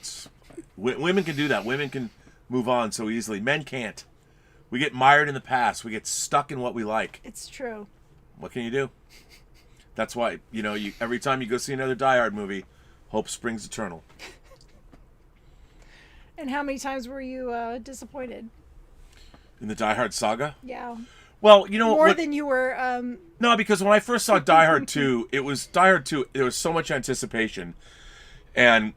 women can do that. Women can move on so easily. Men can't. We get mired in the past. We get stuck in what we like. It's true. What can you do? That's why, every time you go see another Die Hard movie, hope springs eternal. And how many times were you disappointed? In the Die Hard saga? Yeah. Well, more than you were. No, because when I first saw Die Hard 2, it was Die Hard 2. There was so much anticipation, and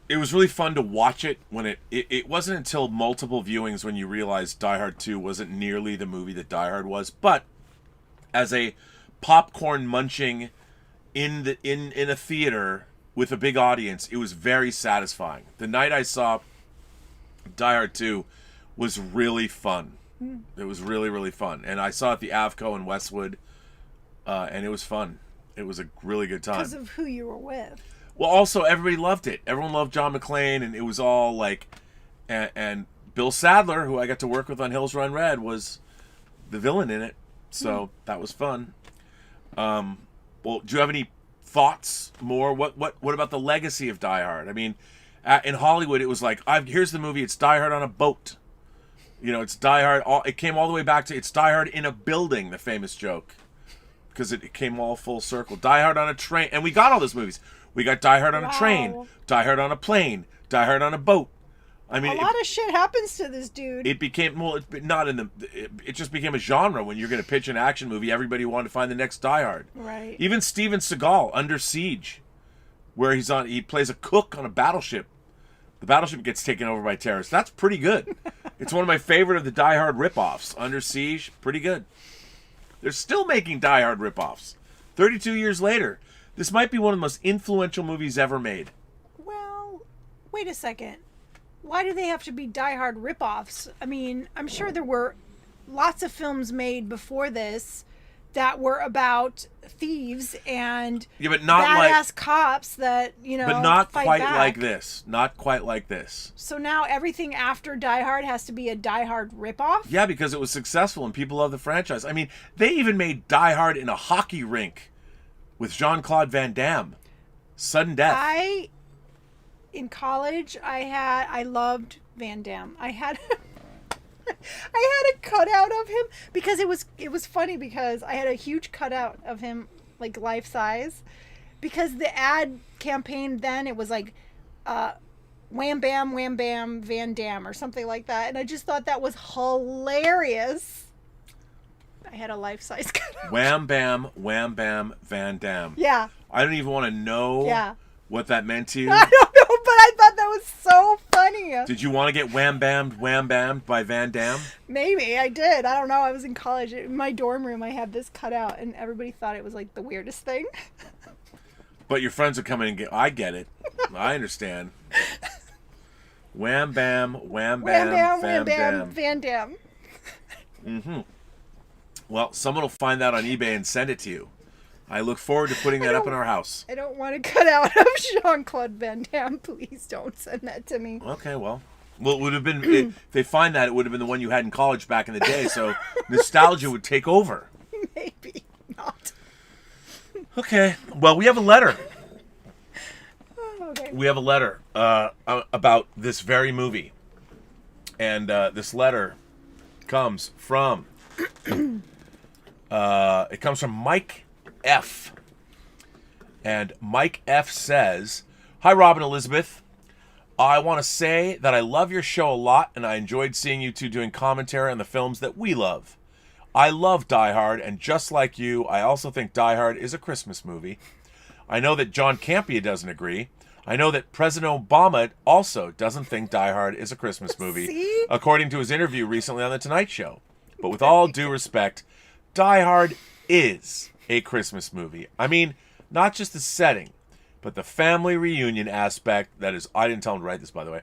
it was really fun to watch it. When it wasn't until multiple viewings when you realized Die Hard 2 wasn't nearly the movie that Die Hard was. But as a popcorn munching in a theater with a big audience, it was very satisfying. The night I saw Die Hard 2 was really fun. It was really, really fun. And I saw it at the Avco in Westwood, and it was fun. It was a really good time. Because of who you were with. Well, also, everybody loved it. Everyone loved John McClane, and it was all like... And Bill Sadler, who I got to work with on Hills Run Red, was the villain in it. So that was fun. Well, do you have any thoughts more? What about the legacy of Die Hard? I mean, in Hollywood, it was like, here's the movie, it's Die Hard on a boat. It's Die Hard. It came all the way back to it's Die Hard in a building, the famous joke. Because it came all full circle. Die Hard on a train. And we got all those movies. We got Die Hard on a train, Die Hard on a plane, Die Hard on a boat. I mean, a lot of shit happens to this dude. It became, it just became a genre. When you're going to pitch an action movie, everybody wanted to find the next Die Hard. Right. Even Steven Seagal, Under Siege, where he plays a cook on a battleship. The battleship gets taken over by terrorists. That's pretty good. It's one of my favorite of the Die Hard ripoffs. Under Siege, pretty good. They're still making Die Hard ripoffs. 32 years later. This might be one of the most influential movies ever made. Well, wait a second. Why do they have to be Die Hard ripoffs? I mean, I'm sure there were lots of films made before this that were about thieves and but not badass cops that, but not fight quite back. like this. Not quite like this. So now everything after Die Hard has to be a Die Hard ripoff? Yeah, because it was successful and people love the franchise. I mean, they even made Die Hard in a hockey rink with Jean-Claude Van Damme. Sudden death. In college, I loved Van Damme. I had a cutout of him because it was funny because I had a huge cutout of him, like life size, because the ad campaign then it was like wham bam Van Damme or something like that, and I just thought that was hilarious. I had a life size cutout. Wham bam Van Damme. Yeah. I don't even want to know what that meant to you. I don't know, but I thought that was so funny. Did you want to get wham bammed by Van Damme? Maybe I did. I don't know. I was in college. In my dorm room, I had this cut out, and everybody thought it was like the weirdest thing. But your friends would come in and I get it. I understand. Wham bam, Van Damme. Mm-hmm. Well, someone will find that on eBay and send it to you. I look forward to putting that up in our house. I don't want to cut out of Jean-Claude Van Damme. Please don't send that to me. Okay, well, it would have been, if they find that, it would have been the one you had in college back in the day, so nostalgia would take over. Maybe not. Okay, well, we have a letter. Okay. We have a letter about this very movie. And this letter comes from, Mike F. And Mike F. says, "Hi, Rob and Elizabeth. I want to say that I love your show a lot, and I enjoyed seeing you two doing commentary on the films that we love. I love Die Hard, and just like you, I also think Die Hard is a Christmas movie. I know that John Campea doesn't agree. I know that President Obama also doesn't think Die Hard is a Christmas movie, See? according to his interview recently on The Tonight Show. But with all due respect, Die Hard is a Christmas movie. I mean, not just the setting, but the family reunion aspect that is, I didn't tell him to write this, by the way,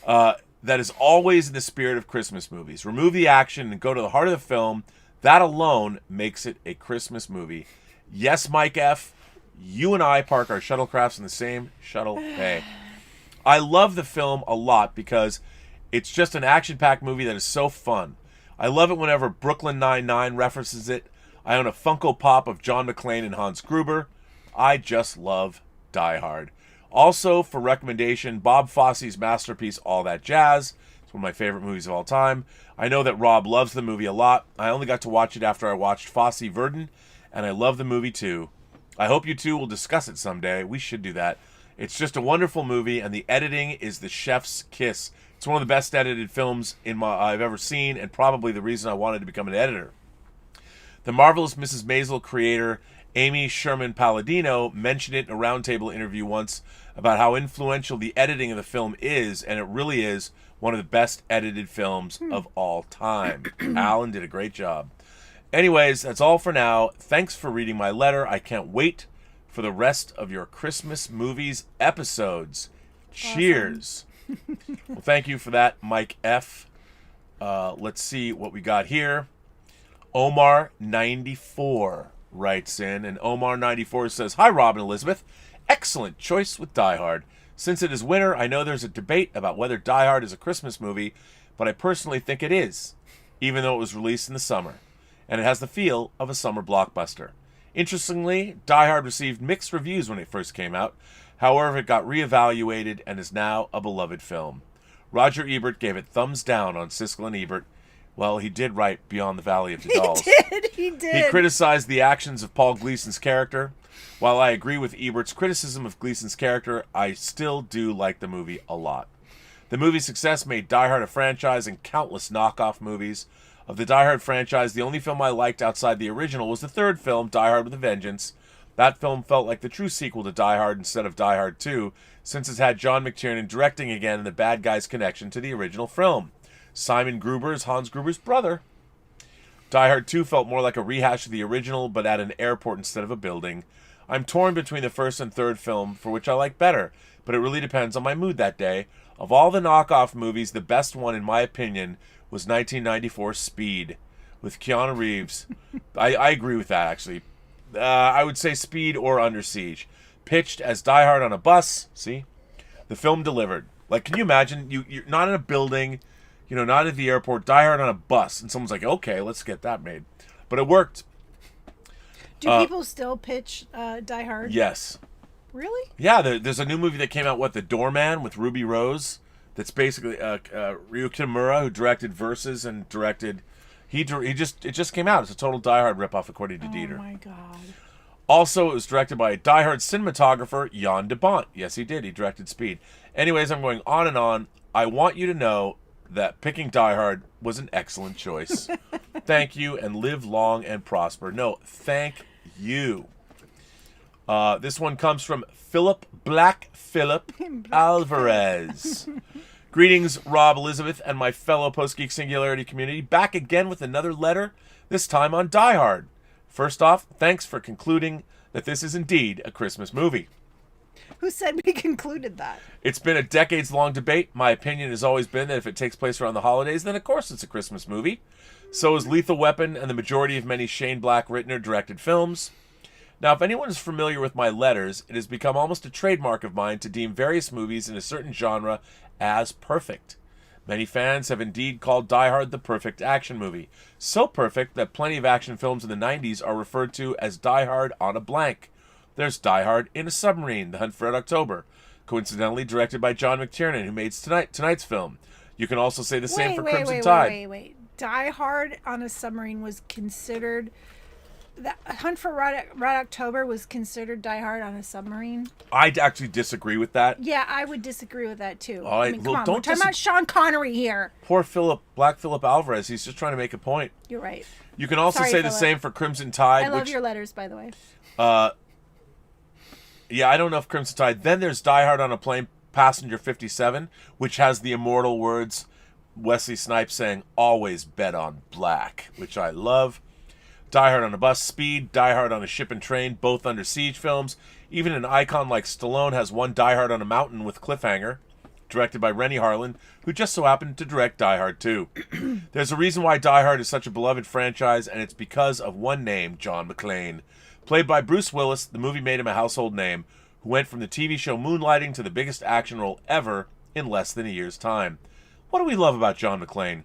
that is always in the spirit of Christmas movies. Remove the action and go to the heart of the film. That alone makes it a Christmas movie. Yes, Mike F., you and I park our shuttlecrafts in the same shuttle bay. I love the film a lot because it's just an action-packed movie that is so fun. I love it whenever Brooklyn Nine-Nine references it. I own a Funko Pop of John McClane and Hans Gruber. I just love Die Hard. Also, for recommendation, Bob Fosse's masterpiece, All That Jazz. It's one of my favorite movies of all time. I know that Rob loves the movie a lot. I only got to watch it after I watched Fosse Verdon, and I love the movie too. I hope you two will discuss it someday. We should do that. It's just a wonderful movie, and the editing is the chef's kiss. It's one of the best edited films I've ever seen, and probably the reason I wanted to become an editor. The Marvelous Mrs. Maisel creator Amy Sherman Palladino mentioned it in a roundtable interview once about how influential the editing of the film is, and it really is one of the best edited films of all time. Alan did a great job. Anyways, that's all for now. Thanks for reading my letter. I can't wait for the rest of your Christmas movies episodes. Cheers. Well, thank you for that, Mike F. Let's see what we got here. Omar94 writes in, and Omar94 says, "Hi, Rob and Elizabeth. Excellent choice with Die Hard. Since it is winter, I know there's a debate about whether Die Hard is a Christmas movie, but I personally think it is, even though it was released in the summer, and it has the feel of a summer blockbuster. Interestingly, Die Hard received mixed reviews when it first came out. However, it got reevaluated and is now a beloved film. Roger Ebert gave it thumbs down on Siskel and Ebert. Well, he did write Beyond the Valley of the Dolls. He did. He criticized the actions of Paul Gleason's character. While I agree with Ebert's criticism of Gleason's character, I still do like the movie a lot. The movie's success made Die Hard a franchise and countless knockoff movies. Of the Die Hard franchise, the only film I liked outside the original was the third film, Die Hard with a Vengeance. That film felt like the true sequel to Die Hard instead of Die Hard 2, since it had John McTiernan directing again and the bad guy's connection to the original film. Simon Gruber is Hans Gruber's brother. Die Hard 2 felt more like a rehash of the original, but at an airport instead of a building. I'm torn between the first and third film, for which I like better, but it really depends on my mood that day. Of all the knockoff movies, the best one, in my opinion, was 1994's Speed, with Keanu Reeves. I agree with that, actually. I would say Speed or Under Siege. Pitched as Die Hard on a bus, see? The film delivered. Like, can you imagine? You're not in a building, not at the airport, Die Hard on a bus, and someone's like, okay, let's get that made. But it worked. Do people still pitch Die Hard? Yes. Really? Yeah, there's a new movie that came out, The Doorman, with Ruby Rose. That's basically Ryu Kimura, who directed Versus and directed. It just came out. It's a total Die Hard ripoff, according to Dieter. Oh my god. Also, it was directed by Die Hard cinematographer Jan de Bont. Yes, he did. He directed Speed. Anyways, I'm going on and on. I want you to know that picking Die Hard was an excellent choice. Thank you, and live long and prosper. No, thank you. This one comes from Black Philip Alvarez. Greetings, Rob, Elizabeth, and my fellow Post-Geek Singularity community. Back again with another letter, this time on Die Hard. First off, thanks for concluding that this is indeed a Christmas movie. Who said we concluded that? It's been a decades-long debate. My opinion has always been that if it takes place around the holidays, then of course it's a Christmas movie. So is Lethal Weapon and the majority of many Shane Black written or directed films. Now, if anyone is familiar with my letters, it has become almost a trademark of mine to deem various movies in a certain genre as perfect. Many fans have indeed called Die Hard the perfect action movie. So perfect that plenty of action films in the 90s are referred to as Die Hard on a blank. There's Die Hard in a Submarine, The Hunt for Red October, coincidentally directed by John McTiernan, who made tonight's film. You can also say the same for Crimson Tide. Wait. Die Hard on a Submarine was considered... The Hunt for Red October was considered Die Hard on a Submarine? I actually disagree with that. Yeah, I would disagree with that, too. All right, come on, we're talking about Sean Connery here. Poor Black Philip Alvarez, he's just trying to make a point. You're right. You can also say the same for Crimson Tide. I love your letters, by the way. Yeah, I don't know if Crimson Tide. Then there's Die Hard on a Plane, Passenger 57, which has the immortal words, Wesley Snipes saying, always bet on black, which I love. Die Hard on a Bus, Speed, Die Hard on a Ship and Train, both Under Siege films. Even an icon like Stallone has one Die Hard on a Mountain with Cliffhanger, directed by Rennie Harlan, who just so happened to direct Die Hard 2. There's a reason why Die Hard is such a beloved franchise, and it's because of one name, John McClane. Played by Bruce Willis, the movie made him a household name, who went from the TV show Moonlighting to the biggest action role ever in less than a year's time. What do we love about John McClane?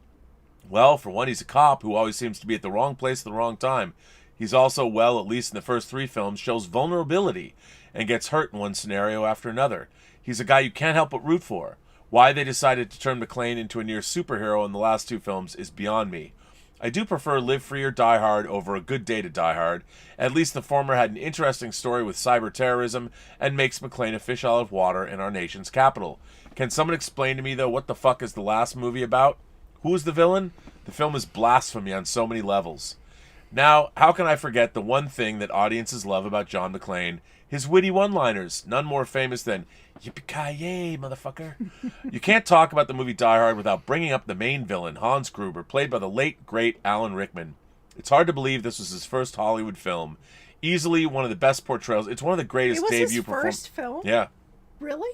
Well, for one, he's a cop who always seems to be at the wrong place at the wrong time. He's also, well, at least in the first 3 films, shows vulnerability and gets hurt in one scenario after another. He's a guy you can't help but root for. Why they decided to turn McClane into a near superhero in the last 2 films is beyond me. I do prefer Live Free or Die Hard over A Good Day to Die Hard. At least the former had an interesting story with cyber terrorism and makes McClane a fish out of water in our nation's capital. Can someone explain to me, though, what the fuck is the last movie about? Who is the villain? The film is blasphemy on so many levels. Now, how can I forget the one thing that audiences love about John McClane? His witty one-liners, none more famous than "Yippee-ki-yay, motherfucker." You can't talk about the movie Die Hard without bringing up the main villain, Hans Gruber, played by the late, great Alan Rickman. It's hard to believe this was his first Hollywood film. Easily one of the best portrayals. It's one of the greatest debut performances. It was his first film? Yeah. Really?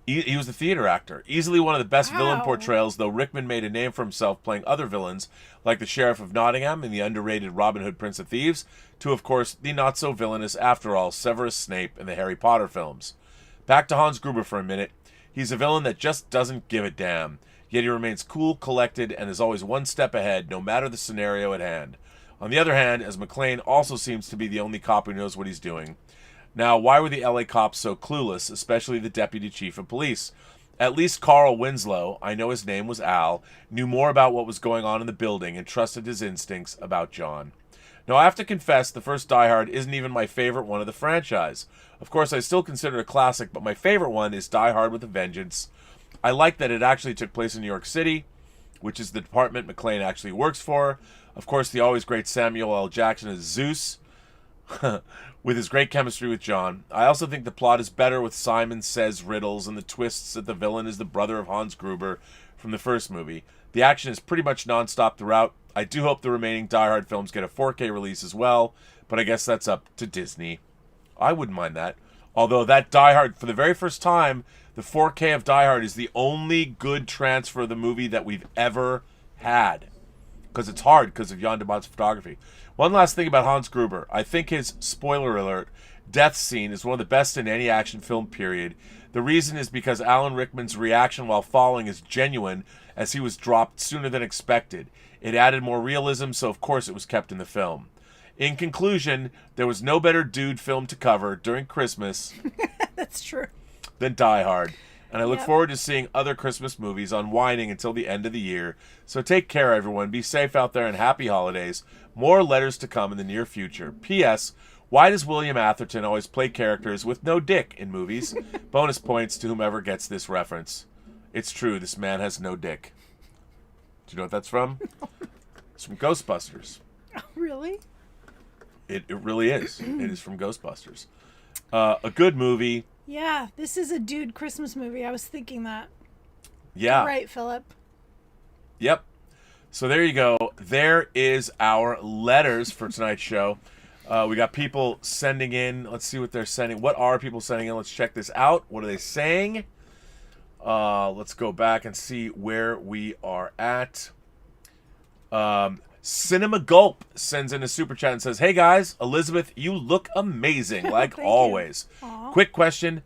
He was a theater actor. Easily one of the best villain Wow. portrayals, though Rickman made a name for himself playing other villains, like the Sheriff of Nottingham in the underrated Robin Hood Prince of Thieves, to, of course, the not-so-villainous, after all, Severus Snape in the Harry Potter films. Back to Hans Gruber for a minute. He's a villain that just doesn't give a damn, yet he remains cool, collected, and is always one step ahead, no matter the scenario at hand. On the other hand, as McClane also seems to be the only cop who knows what he's doing. Now, why were the LA cops so clueless, especially the deputy chief of police? At least Carl Winslow, I know his name was Al, knew more about what was going on in the building and trusted his instincts about John. Now, I have to confess, the first Die Hard isn't even my favorite one of the franchise. Of course, I still consider it a classic, but my favorite one is Die Hard with a Vengeance. I like that it actually took place in New York City, which is the department McClane actually works for. Of course, the always great Samuel L. Jackson as Zeus, with his great chemistry with John. I also think the plot is better with Simon Says riddles and the twists that the villain is the brother of Hans Gruber from the first movie. The action is pretty much non-stop throughout. I do hope the remaining Die Hard films get a 4K release as well, but I guess that's up to Disney. I wouldn't mind that. Although that Die Hard, for the very first time, the 4K of Die Hard is the only good transfer of the movie that we've ever had. Because it's hard because of Jan de Bont's photography. One last thing about Hans Gruber. I think his, spoiler alert, death scene is one of the best in any action film, period. The reason is because Alan Rickman's reaction while falling is genuine, as he was dropped sooner than expected. It added more realism, so of course it was kept in the film. In conclusion, there was no better dude film to cover during Christmas That's true. than Die Hard. And I look Yep. forward to seeing other Christmas movies on WINEning until the end of the year. So take care, everyone. Be safe out there and happy holidays. More letters to come in the near future. P.S. Why does William Atherton always play characters with no dick in movies? Bonus points to whomever gets this reference. It's true, this man has no dick. Do you know what that's from? It's from Ghostbusters. Really? It really is. It is from Ghostbusters. A good movie. Yeah, this is a dude Christmas movie. I was thinking that. Yeah. Right, Philip. Yep. So there you go. There is our letters for tonight's show. We got people sending in. Let's see what they're sending. What are people sending in? Let's check this out. What are they saying? Let's go back and see where we are at. Cinema Gulp sends in a super chat and says, "Hey guys, Elysabeth, you look amazing, like Thank always. you. Aw. Quick question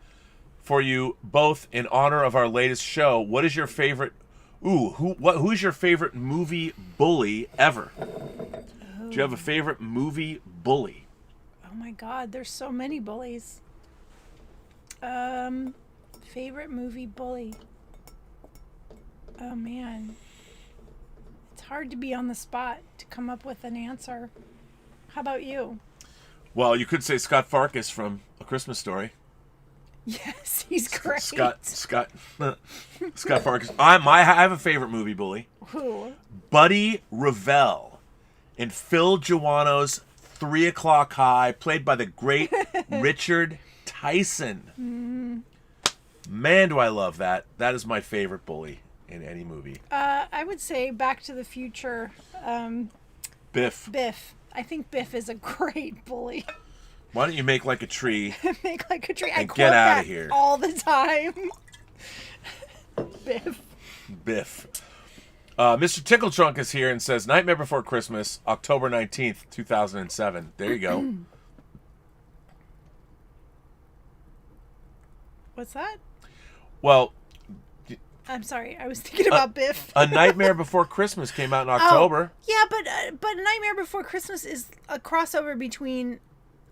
for you both in honor of our latest show. What is your favorite who's your favorite movie bully ever? Do you have a favorite movie bully?" Oh my God, there's so many bullies. Favorite movie bully. Oh man. It's hard to be on the spot to come up with an answer. How about you? Well, you could say Scott Farkas from A Christmas Story. Yes, he's great. Scott Farkas. I have a favorite movie bully. Who? Buddy Revell in Phil Joanno's 3 O'Clock High, played by the great Richard Tyson. Man, do I love that. That is my favorite bully in any movie. I would say Back to the Future. Biff. Biff. I think Biff is a great bully. Why don't you make like a tree? Make like a tree. And I quote get out that of here all the time. Biff. Biff. Mr. Tickletrunk is here and says, Nightmare Before Christmas, October 19th, 2007. There you go. What's that? Well, I'm sorry. I was thinking about Biff. A Nightmare Before Christmas came out in October. Oh, yeah, but Nightmare Before Christmas is a crossover between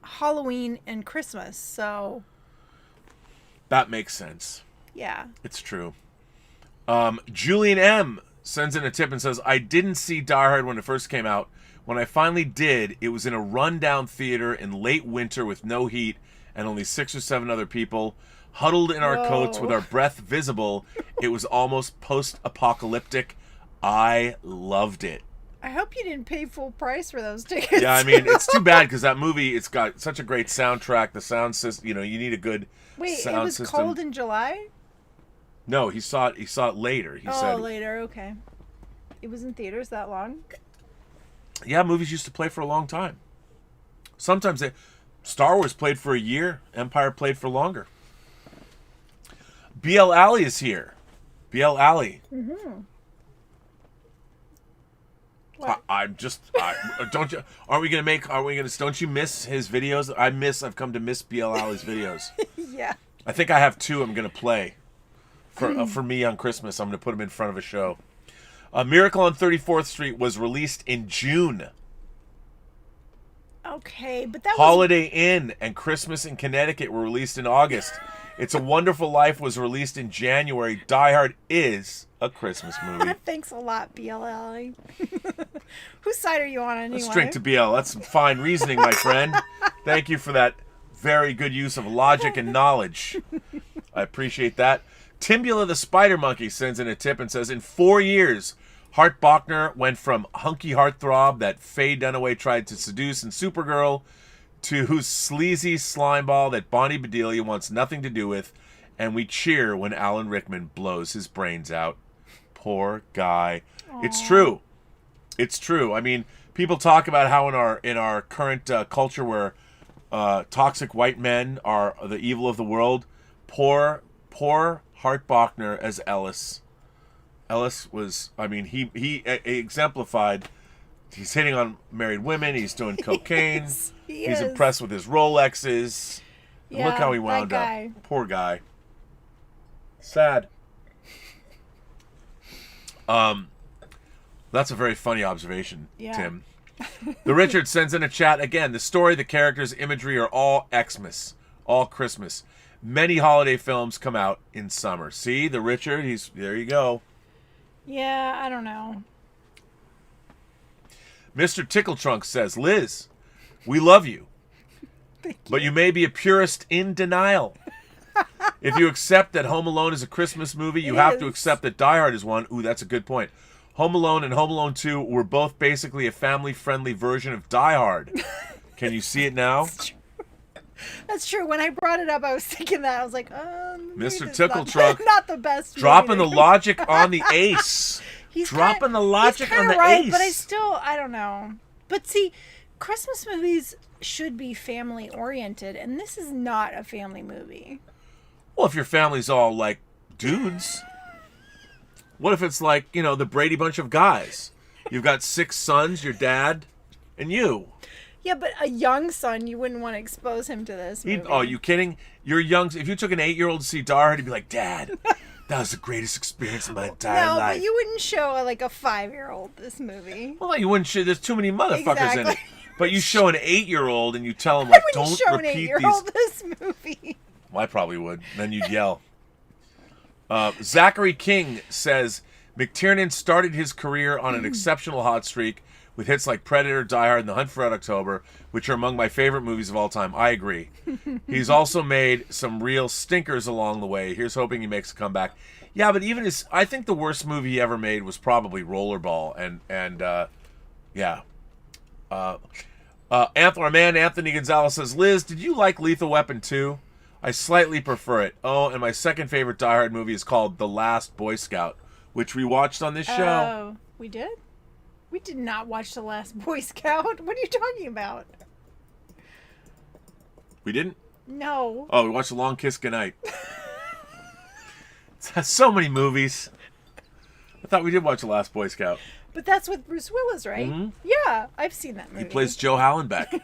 Halloween and Christmas, so... That makes sense. Yeah. It's true. Julian M. sends in a tip and says, I didn't see Die Hard when it first came out. When I finally did, it was in a rundown theater in late winter with no heat and only 6 or 7 other people. Huddled in our coats with our breath visible. It was almost post-apocalyptic. I loved it. I hope you didn't pay full price for those tickets. Yeah, I mean, it's too bad because that movie, it's got such a great soundtrack. The sound system, you need a good sound system. Cold in July? No, he saw it later. He said later, okay. It was in theaters that long? Yeah, movies used to play for a long time. Sometimes Star Wars played for a year. Empire played for longer. BL Alley is here. BL Alley. Mm-hmm. Don't you miss his videos? I've come to miss BL Alley's videos. Yeah. I think I have 2 I'm going to play for me on Christmas. I'm going to put them in front of a show. Miracle on 34th Street was released in June. Okay, but that Holiday Inn and Christmas in Connecticut were released in August. It's a Wonderful Life was released in January. Die Hard is a Christmas movie. Thanks a lot, BLL. Whose side are you on anyway? Let's drink to BL. That's some fine reasoning, my friend. Thank you for that very good use of logic and knowledge. I appreciate that. Timbula the Spider Monkey sends in a tip and says, in 4 years, Hart Bochner went from hunky heartthrob that Faye Dunaway tried to seduce in Supergirl to whose sleazy slimeball that Bonnie Bedelia wants nothing to do with, and we cheer when Alan Rickman blows his brains out. Poor guy. Aww. It's true. It's true. I mean, people talk about how in our current culture where toxic white men are the evil of the world. Poor Hart Bochner as Ellis. Ellis was, I mean, he exemplified. He's hitting on married women. He's doing cocaine. He's impressed with his Rolexes. And look how he wound up. Poor guy. Sad. That's a very funny observation, Tim. The Richard sends in a chat again. The story, the characters, imagery are all Xmas, all Christmas. Many holiday films come out in summer. See, the Richard, there you go. Yeah, I don't know. Mr. Tickletrunk says, Liz, we love you, but you may be a purist in denial. If you accept that Home Alone is a Christmas movie, you have to accept that Die Hard is one. Ooh, that's a good point. Home Alone and Home Alone 2 were both basically a family-friendly version of Die Hard. Can you see it now? That's true. When I brought it up, I was thinking that. I was like, Mr. Tickletrunk, not the best. Dropping the logic on the ace. He's dropping the logic on the ace. But I don't know. But see, Christmas movies should be family-oriented, and this is not a family movie. Well, if your family's all, like, dudes, what if it's like, the Brady Bunch of guys? You've got 6 sons, your dad, and you. Yeah, but a young son, you wouldn't want to expose him to this movie. Oh, you kidding? You're young. If you took an 8-year-old to see Die Hard, he'd be like, Dad, that was the greatest experience of my entire life. No, but you wouldn't show a 5-year-old this movie. Well, you wouldn't show. There's too many motherfuckers in it. Exactly. But you show an 8-year-old and you tell him, like, don't repeat these. I wouldn't show an 8-year-old this movie. Well, I probably would. Then you'd yell. Zachary King says, McTiernan started his career on an exceptional hot streak with hits like Predator, Die Hard, and The Hunt for Red October, which are among my favorite movies of all time. I agree. He's also made some real stinkers along the way. Here's hoping he makes a comeback. Yeah, but even I think the worst movie he ever made was probably Rollerball, our man Anthony Gonzalez says, Liz, did you like Lethal Weapon 2? I slightly prefer it. Oh, and my second favorite Die Hard movie is called The Last Boy Scout, which we watched on this show. Oh, we did? We did not watch The Last Boy Scout. What are you talking about? We didn't? No. Oh, we watched The Long Kiss Goodnight. It has so many movies. I thought we did watch The Last Boy Scout. But that's with Bruce Willis, right? Mm-hmm. Yeah, I've seen that movie. He plays Joe Hallenbeck.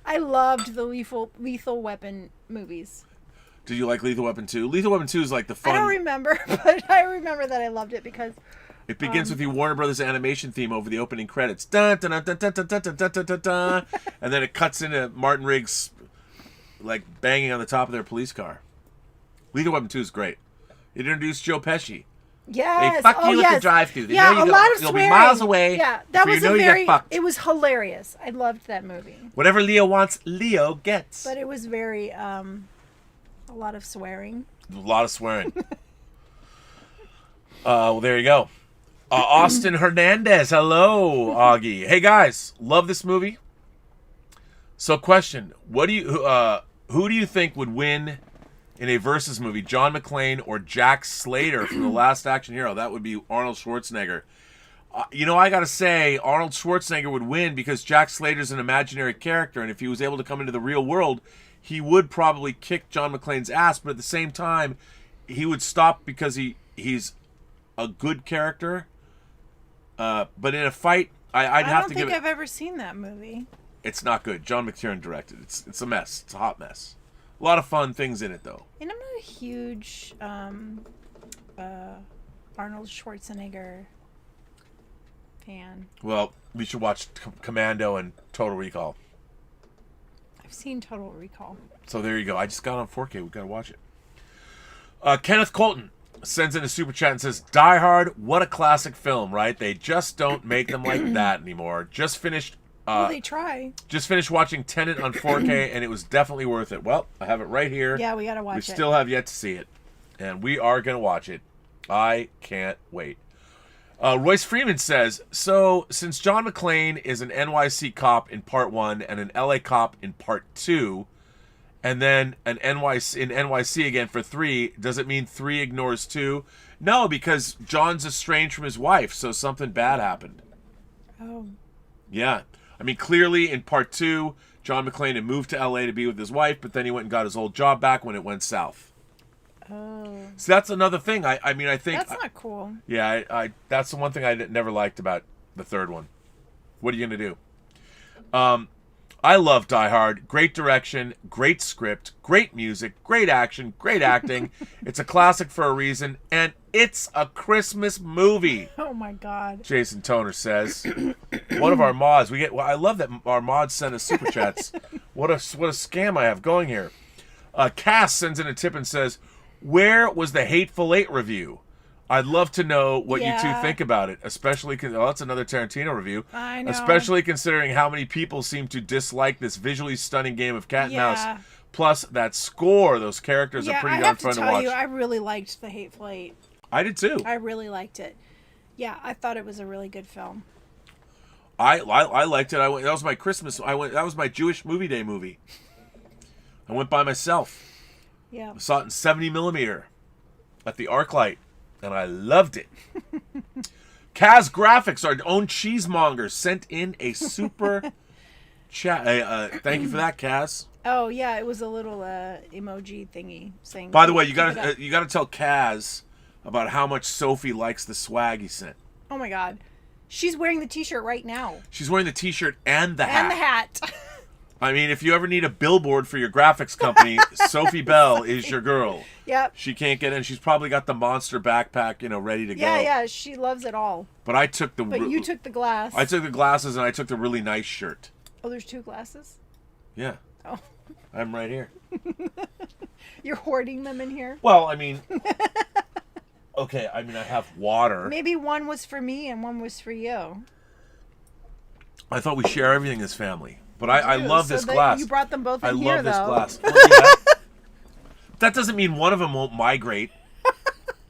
I loved the Lethal Weapon movies. Did you like Lethal Weapon 2? Lethal Weapon 2 is like the fun... I don't remember, but I remember that I loved it because... It begins with the Warner Brothers animation theme over the opening credits. Dun, dun, dun, dun, dun, dun, dun, dun, dun, dun, dun. And then it cuts into Martin Riggs like banging on the top of their police car. Lethal Weapon 2 is great. It introduced Joe Pesci. Yes. Hey, fuck you at the drive-thru. Yeah, a lot of you'll swearing. be miles away. Yeah, that was you get fucked. It was hilarious. I loved that movie. Whatever Leo wants, Leo gets. But it was very, a lot of swearing. A lot of swearing. Well, there you go. Austin Hernandez. Hello, Augie. Hey, guys. Love this movie. So, question. Who do you think would win in a versus movie, John McClane or Jack Slater from The Last Action Hero? That would be Arnold Schwarzenegger. I got to say, Arnold Schwarzenegger would win because Jack Slater's an imaginary character, and if he was able to come into the real world, he would probably kick John McClane's ass, but at the same time, he would stop because he's a good character. But in a fight, I'd have to give it... I don't think I've ever seen that movie. It's not good. John McTiernan directed. It's a mess. It's a hot mess. A lot of fun things in it, though. And I'm not a huge Arnold Schwarzenegger fan. Well, we should watch Commando and Total Recall. I've seen Total Recall. So there you go. I just got it on 4K. We've got to watch it. Kenneth Colton sends in a super chat and says, Die Hard, what a classic film, right? They just don't make them like that anymore. Just finished... well, they try. Just finished watching Tenet on 4K, and it was definitely worth it. Well, I have it right here. Yeah, we got to watch it. We still have yet to see it, and we are going to watch it. I can't wait. Royce Freeman says, so since John McClane is an NYC cop in part 1 and an LA cop in part 2, and then an NYC again for 3, does it mean 3 ignores 2? No, because John's estranged from his wife, so something bad happened. Oh. Yeah. I mean, clearly in part 2, John McClane had moved to LA to be with his wife, but then he went and got his old job back when it went south. Oh. So that's another thing. I think... That's not cool. Yeah, I that's the one thing I never liked about the third one. What are you going to do? I love Die Hard. Great direction, great script, great music, great action, great acting. It's a classic for a reason, and it's a Christmas movie. Oh my God. Jason Toner says. One of our mods. I love that our mods send us super chats. What a scam I have going here. Cass sends in a tip and says, where was the Hateful Eight review? I'd love to know what you two think about it, especially... that's another Tarantino review. I know. Especially considering how many people seem to dislike this visually stunning game of cat and mouse. Plus, that score, those characters are pretty darn fun to watch. I have to tell you, I really liked The Hateful Eight. I did too. I really liked it. Yeah, I thought it was a really good film. I liked it. That was my Christmas... That was my Jewish movie day movie. I went by myself. Yeah. I saw it in 70mm at the ArcLight. And I loved it. Kaz Graphics, our own cheesemonger, sent in a super chat. Thank you for that, Kaz. Oh yeah, it was a little emoji thingy saying. By the way, you gotta tell Kaz about how much Sophie likes the swag he sent. Oh my God, she's wearing the T-shirt right now. She's wearing the T-shirt and the hat. And the hat. I mean, if you ever need a billboard for your graphics company, Sophie Belle is your girl. Yep. She can't get in. She's probably got the monster backpack, ready to go. Yeah, she loves it all. But I took the... But you took the glass. I took the glasses and I took the really nice shirt. Oh, there's 2 glasses? Yeah. Oh. I'm right here. You're hoarding them in here? Well, I mean... Okay, I mean, I have water. Maybe one was for me and one was for you. I thought we share everything as family. But I love this glass. You brought them both in here, though. I love this glass. Well, yeah. That doesn't mean one of them won't migrate.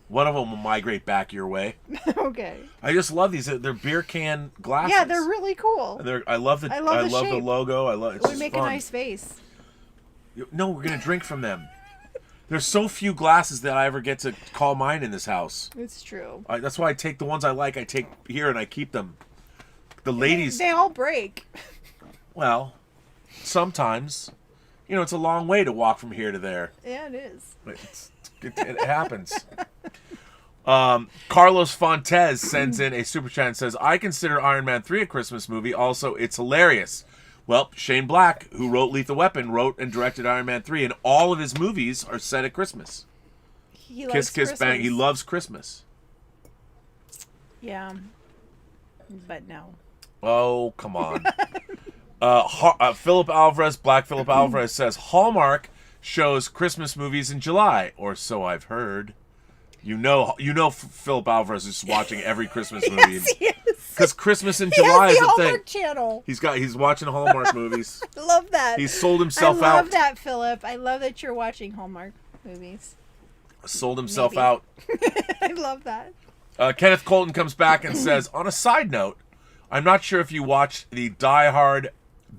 One of them will migrate back your way. Okay. I just love these. They're beer can glasses. Yeah, they're really cool. I love the logo. It would make a nice face. No, we're gonna drink from them. There's so few glasses that I ever get to call mine in this house. It's true. That's why I take the ones I like. I take here and I keep them. The ladies... They all break. Well, sometimes. You know, it's a long way to walk from here to there. Yeah, it is. It happens. Carlos Fontes sends in a super chat and says, I consider Iron Man 3 a Christmas movie. Also, it's hilarious. Well, Shane Black, who wrote Lethal Weapon, wrote and directed Iron Man 3, and all of his movies are set at Christmas. He Kiss, loves Kiss, Christmas. Bang. He loves Christmas. Yeah. But no. Oh, come on. Philip Alvarez, Black Philip Alvarez says, Hallmark shows Christmas movies in July, or so I've heard. You know, Philip Alvarez is watching every Christmas movie. Because Christmas in July is a thing. Hallmark Channel. He's watching Hallmark movies. I love that. He's sold himself out. I love that, Philip. I love that you're watching Hallmark movies. Sold himself Maybe. out. I love that. Kenneth Colton comes back and says, on a side note, I'm not sure if you watched the Die Hard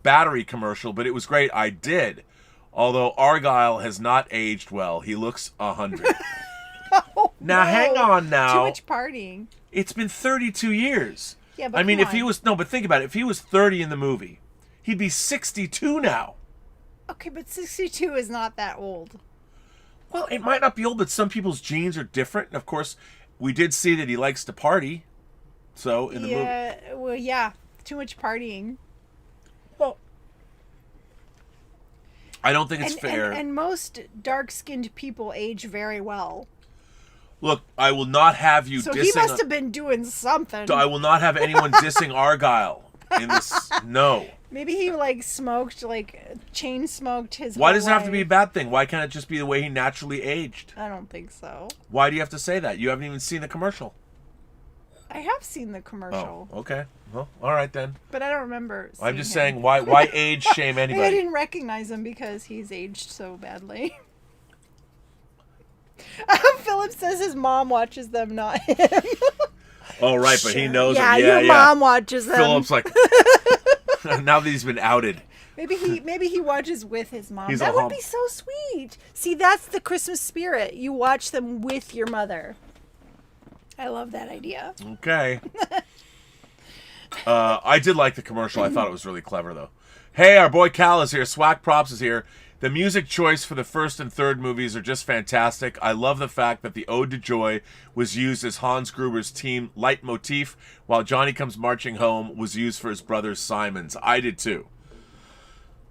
battery commercial, but it was great. I did. Although Argyle has not aged well. He looks 100. Oh, Now, hang on now. Too much partying. It's been 32 years. Yeah, but I mean, come if he on. was... No, but think about it. If he was 30 in the movie, he'd be 62 now. Okay, but 62 is not that old. Well, it might not be old, but some people's genes are different. And, of course, we did see that he likes to party. So, in the movie... Yeah, well, yeah. Too much partying. Well, I don't think it's fair. And most dark-skinned people age very well. Look, I will not have you So dissing... he must have been doing something. I will not have anyone dissing Argyle in this... No. Maybe he, smoked, chain smoked his Why whole does it have to be a life. bad thing? Why can't it just be the way he naturally aged? I don't think so. Why do you have to say that? You haven't even seen the commercial. I have seen the commercial, Oh, okay. Well, all right then. but I don't remember seeing I'm just him. saying, why age shame Maybe I anybody? didn't recognize him because he's aged so badly. Philip says his mom watches them, not him. Oh, right, but he knows yeah, it. Yeah, your mom watches them. Philip's like, now that he's been outed. Maybe he watches with his mom. He's That a would hum- be so sweet. See, that's the Christmas spirit. You watch them with your mother. I love that idea. Okay. I did like the commercial. I thought it was really clever, though. Hey, our boy Cal is here. Swack Props is here. The music choice for the first and third movies are just fantastic. I love the fact that the Ode to Joy was used as Hans Gruber's team leitmotif, while Johnny Comes Marching Home was used for his brother Simon's. I did too.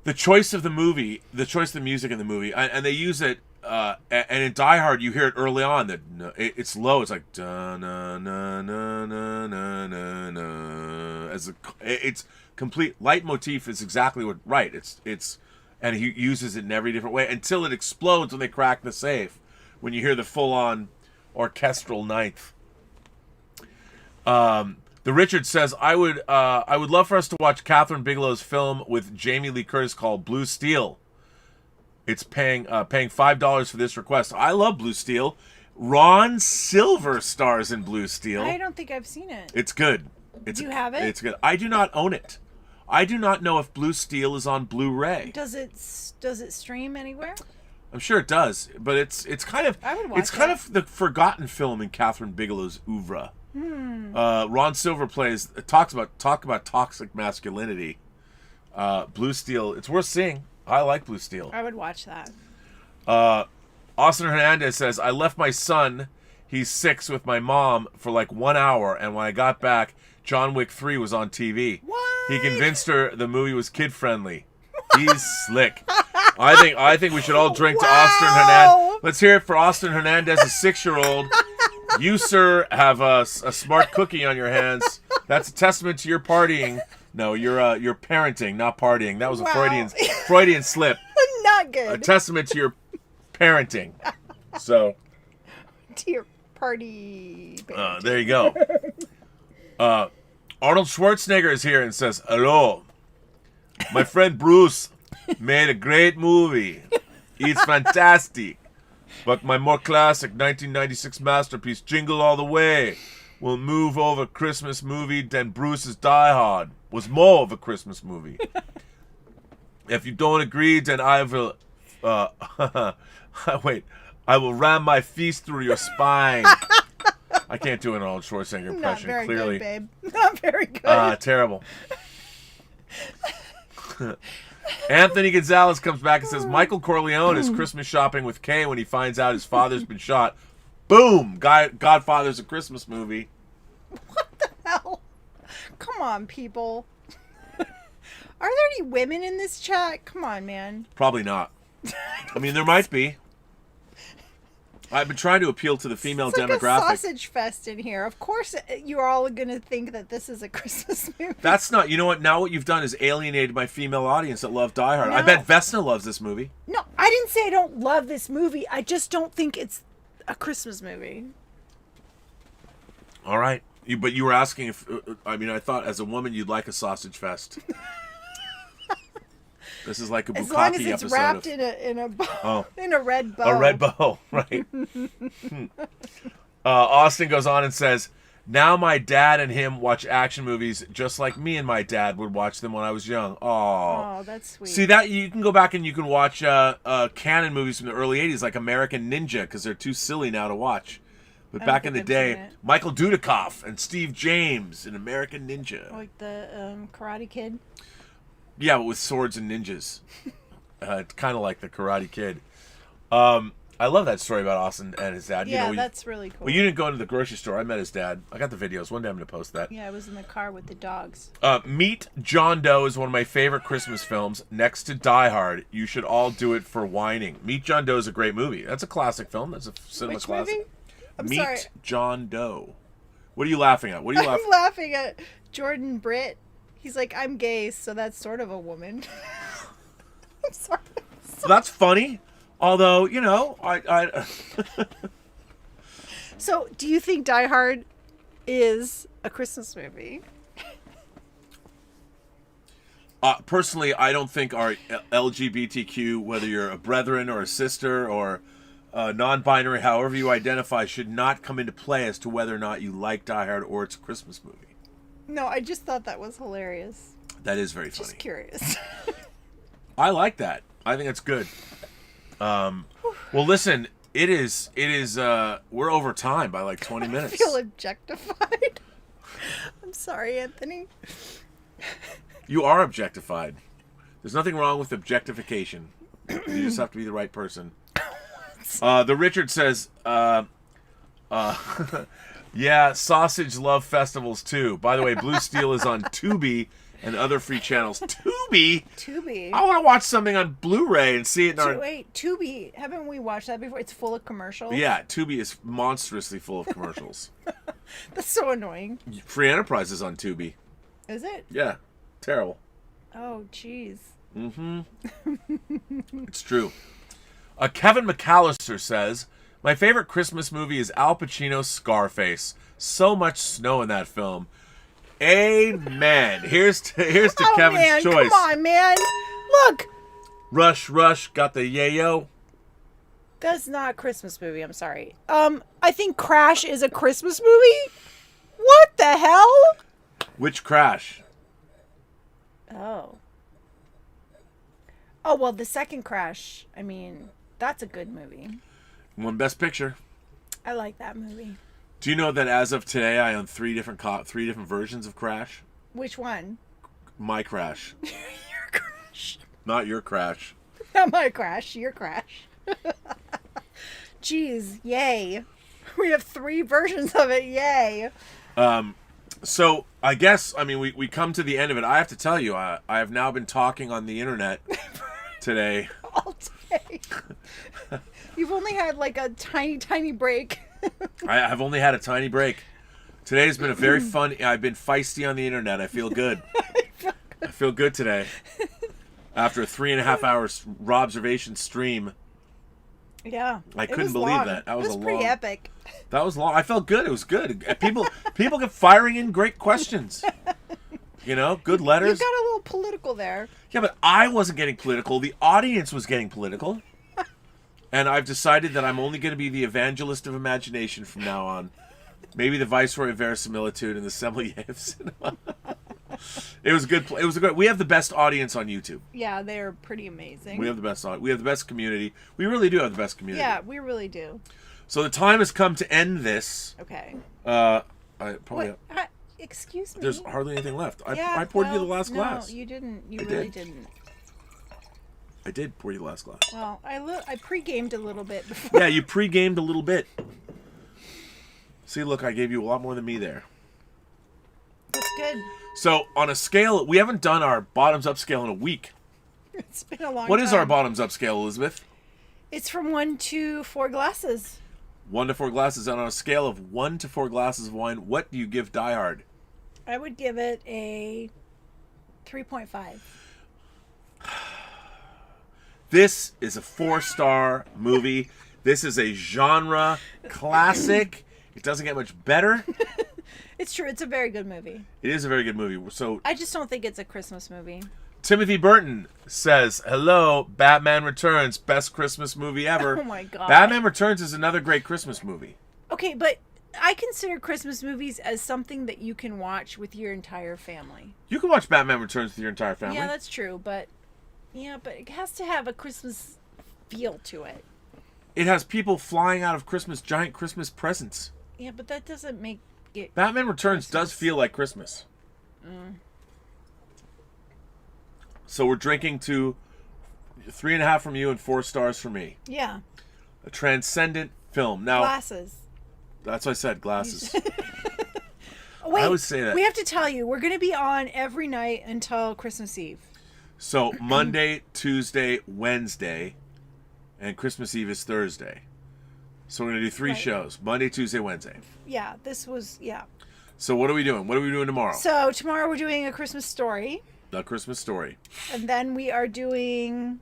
The choice of the movie, the choice of the music in the movie, and they use it, and in Die Hard you hear it early on that it's low. It's like da na na na na na na na. It's complete leitmotif is exactly what right. It's and he uses it in every different way until it explodes when they crack the safe. When you hear the full-on orchestral ninth. The Richard says, I would love for us to watch Catherine Bigelow's film with Jamie Lee Curtis called Blue Steel. It's paying $5 for this request. I love Blue Steel. Ron Silver stars in Blue Steel. I don't think I've seen it. It's good. Do you have it? It's good. I do not own it. I do not know if Blue Steel is on Blu-ray. Does it stream anywhere? I'm sure it does, but it's kind of I would watch kind it. of the forgotten film in Catherine Bigelow's oeuvre. Ron Silver talk about toxic masculinity. Blue Steel, it's worth seeing. I like Blue Steel. I would watch that. Austin Hernandez says, I left my son, he's 6, with my mom for like 1 hour, and when I got back, John Wick 3 was on TV. What? He convinced her the movie was kid friendly. He's slick. I think we should all drink to Austin Hernandez. Let's hear it for Austin Hernandez, a 6-year-old. You, sir, have a smart cookie on your hands. That's a testament to your partying. No, you're parenting, not partying. That was a Freudian slip. Not A good. testament to your parenting. So To your party. Band. there you go. Arnold Schwarzenegger is here and says, hello. My friend Bruce made a great movie. It's fantastic. But my more classic 1996 masterpiece, Jingle All the Way, will move over Christmas movie than Bruce's Die Hard was more of a Christmas movie. If you don't agree, then I will... wait. I will ram my fist through your spine. I can't do an Arnold Schwarzenegger impression, Not very clearly. good, babe. Not very good. Terrible. Anthony Gonzalez comes back and says, Michael Corleone is Christmas shopping with Kay when he finds out his father's been shot. Boom! Godfather's a Christmas movie. What the hell? Come on, people. Are there any women in this chat? Come on, man. Probably not. I mean, there might be. I've been trying to appeal to the female It's like demographic. a sausage fest in here. Of course, you're all going to think that this is a Christmas movie. That's not... You know what? Now what you've done is alienated my female audience that love Die Hard. No. I bet Vesna loves this movie. No, I didn't say I don't love this movie. I just don't think it's a Christmas movie. All right. But you were asking if... I mean, I thought as a woman you'd like a sausage fest. This is like a Bukkake As long as it's episode wrapped of... in a bow, in a red bow. A red bow, right. Austin goes on and says, now my dad and him watch action movies just like me and my dad would watch them when I was young. Oh, that's sweet. See, that you can go back and you can watch canon movies from the early 80s like American Ninja because they're too silly now to watch. But back in the day, Michael Dudikoff and Steve James in American Ninja. Like the Karate Kid? Yeah, but with swords and ninjas. It's kind of like the Karate Kid. I love that story about Austin and his dad. Yeah, that's really cool. Well, you didn't go into the grocery store. I met his dad. I got the videos. One day I'm going to post that. Yeah, I was in the car with the dogs. Meet John Doe is one of my favorite Christmas films. Next to Die Hard, you should all do it for Whining. Meet John Doe is a great movie. That's a classic film. That's a cinema Which classic. movie? I'm Meet sorry. John Doe. What are you laughing at? What are you laughing I'm laughing at Jordan Britt. He's like, I'm gay, so that's sort of a woman. I'm sorry. That's funny. Although, you know, I So, do you think Die Hard is a Christmas movie? Personally, I don't think our LGBTQ, whether you're a brethren or a sister or non-binary, however you identify, should not come into play as to whether or not you like Die Hard or it's a Christmas movie. No, I just thought that was hilarious. That is very funny. Just curious. I like that. I think that's good. Well, listen, it is, we're over time by like 20 minutes. I feel objectified. I'm sorry, Anthony. You are objectified. There's nothing wrong with objectification. You just have to be the right person. The Richard says, yeah, sausage love festivals too. By the way, Blue Steel is on Tubi and other free channels. Tubi? Tubi. I want to watch something on Blu-ray and see it in our... Wait, Tubi. Haven't we watched that before? It's full of commercials. Yeah, Tubi is monstrously full of commercials. That's so annoying. Free Enterprise is on Tubi. Is it? Yeah, terrible. Oh, jeez. Mm-hmm. It's true. Kevin McAllister says, my favorite Christmas movie is Al Pacino's Scarface. So much snow in that film. Amen. Here's to Kevin's man, choice. Come on, man. Look. Rush, got the yayo. That's not a Christmas movie. I'm sorry. I think Crash is a Christmas movie. What the hell? Which Crash? Oh. Oh, well, the second Crash, I mean, that's a good movie. Won Best Picture. I like that movie. Do you know that as of today, I own three different versions of Crash? Which one? My Crash. Your Crash. Not your Crash. Not my Crash. Your Crash. Jeez, yay. We have 3 versions of it, yay. So, I guess, I mean, we come to the end of it. I have to tell you, I have now been talking on the internet today. All day. You've only had like a tiny break. I've only had a tiny break. Today's been a very fun... I've been feisty on the internet. I feel good. I feel good today. After a 3.5 hours observation stream. Yeah. I couldn't believe that. That was a pretty long... epic. That was long. I felt good. It was good. People kept firing in great questions. You know, good letters. You got a little political there. Yeah, but I wasn't getting political. The audience was getting political. And I've decided that I'm only going to be the evangelist of imagination from now on. Maybe the viceroy of verisimilitude and the sommelier of cinema. It was good. It was a good. We have the best audience on YouTube. Yeah, they're pretty amazing. We have the best. We have the best community. We really do have the best community. Yeah, we really do. So the time has come to end this. Okay. I probably. Excuse me. There's hardly anything left. Yeah, I poured you the last glass. No, you didn't. You I really did. didn't. I did pour you the last glass. Well, I pre-gamed a little bit before. Yeah, you pre-gamed a little bit. See, look, I gave you a lot more than me there. That's good. So, on a scale, we haven't done our bottoms-up scale in a week. It's been a long time. What is our bottoms-up scale, Elizabeth? It's from 1 to 4 glasses. 1 to 4 glasses. And on a scale of 1 to 4 glasses of wine, what do you give Die Hard? I would give it a 3.5. This is a 4-star movie. This is a genre classic. It doesn't get much better. It's true. It's a very good movie. It is a very good movie. So I just don't think it's a Christmas movie. Timothy Burton says, "Hello, Batman Returns, best Christmas movie ever." Oh my God. Batman Returns is another great Christmas movie. Okay, but I consider Christmas movies as something that you can watch with your entire family. You can watch Batman Returns with your entire family. Yeah, that's true, but it has to have a Christmas feel to it. It has people flying out of giant Christmas presents. Yeah, but that doesn't make it... Batman Returns does feel like Christmas. So we're drinking to 3.5 from you and 4 stars from me. Yeah. A transcendent film. Now, Glasses. That's what I said, glasses. Wait, I would say that. We have to tell you, we're going to be on every night until Christmas Eve. So Monday, Tuesday, Wednesday, and Christmas Eve is Thursday. So we're going to do 3 shows. Monday, Tuesday, Wednesday. Yeah, So what are we doing? What are we doing tomorrow? So tomorrow we're doing A Christmas Story. A Christmas Story. And then we are doing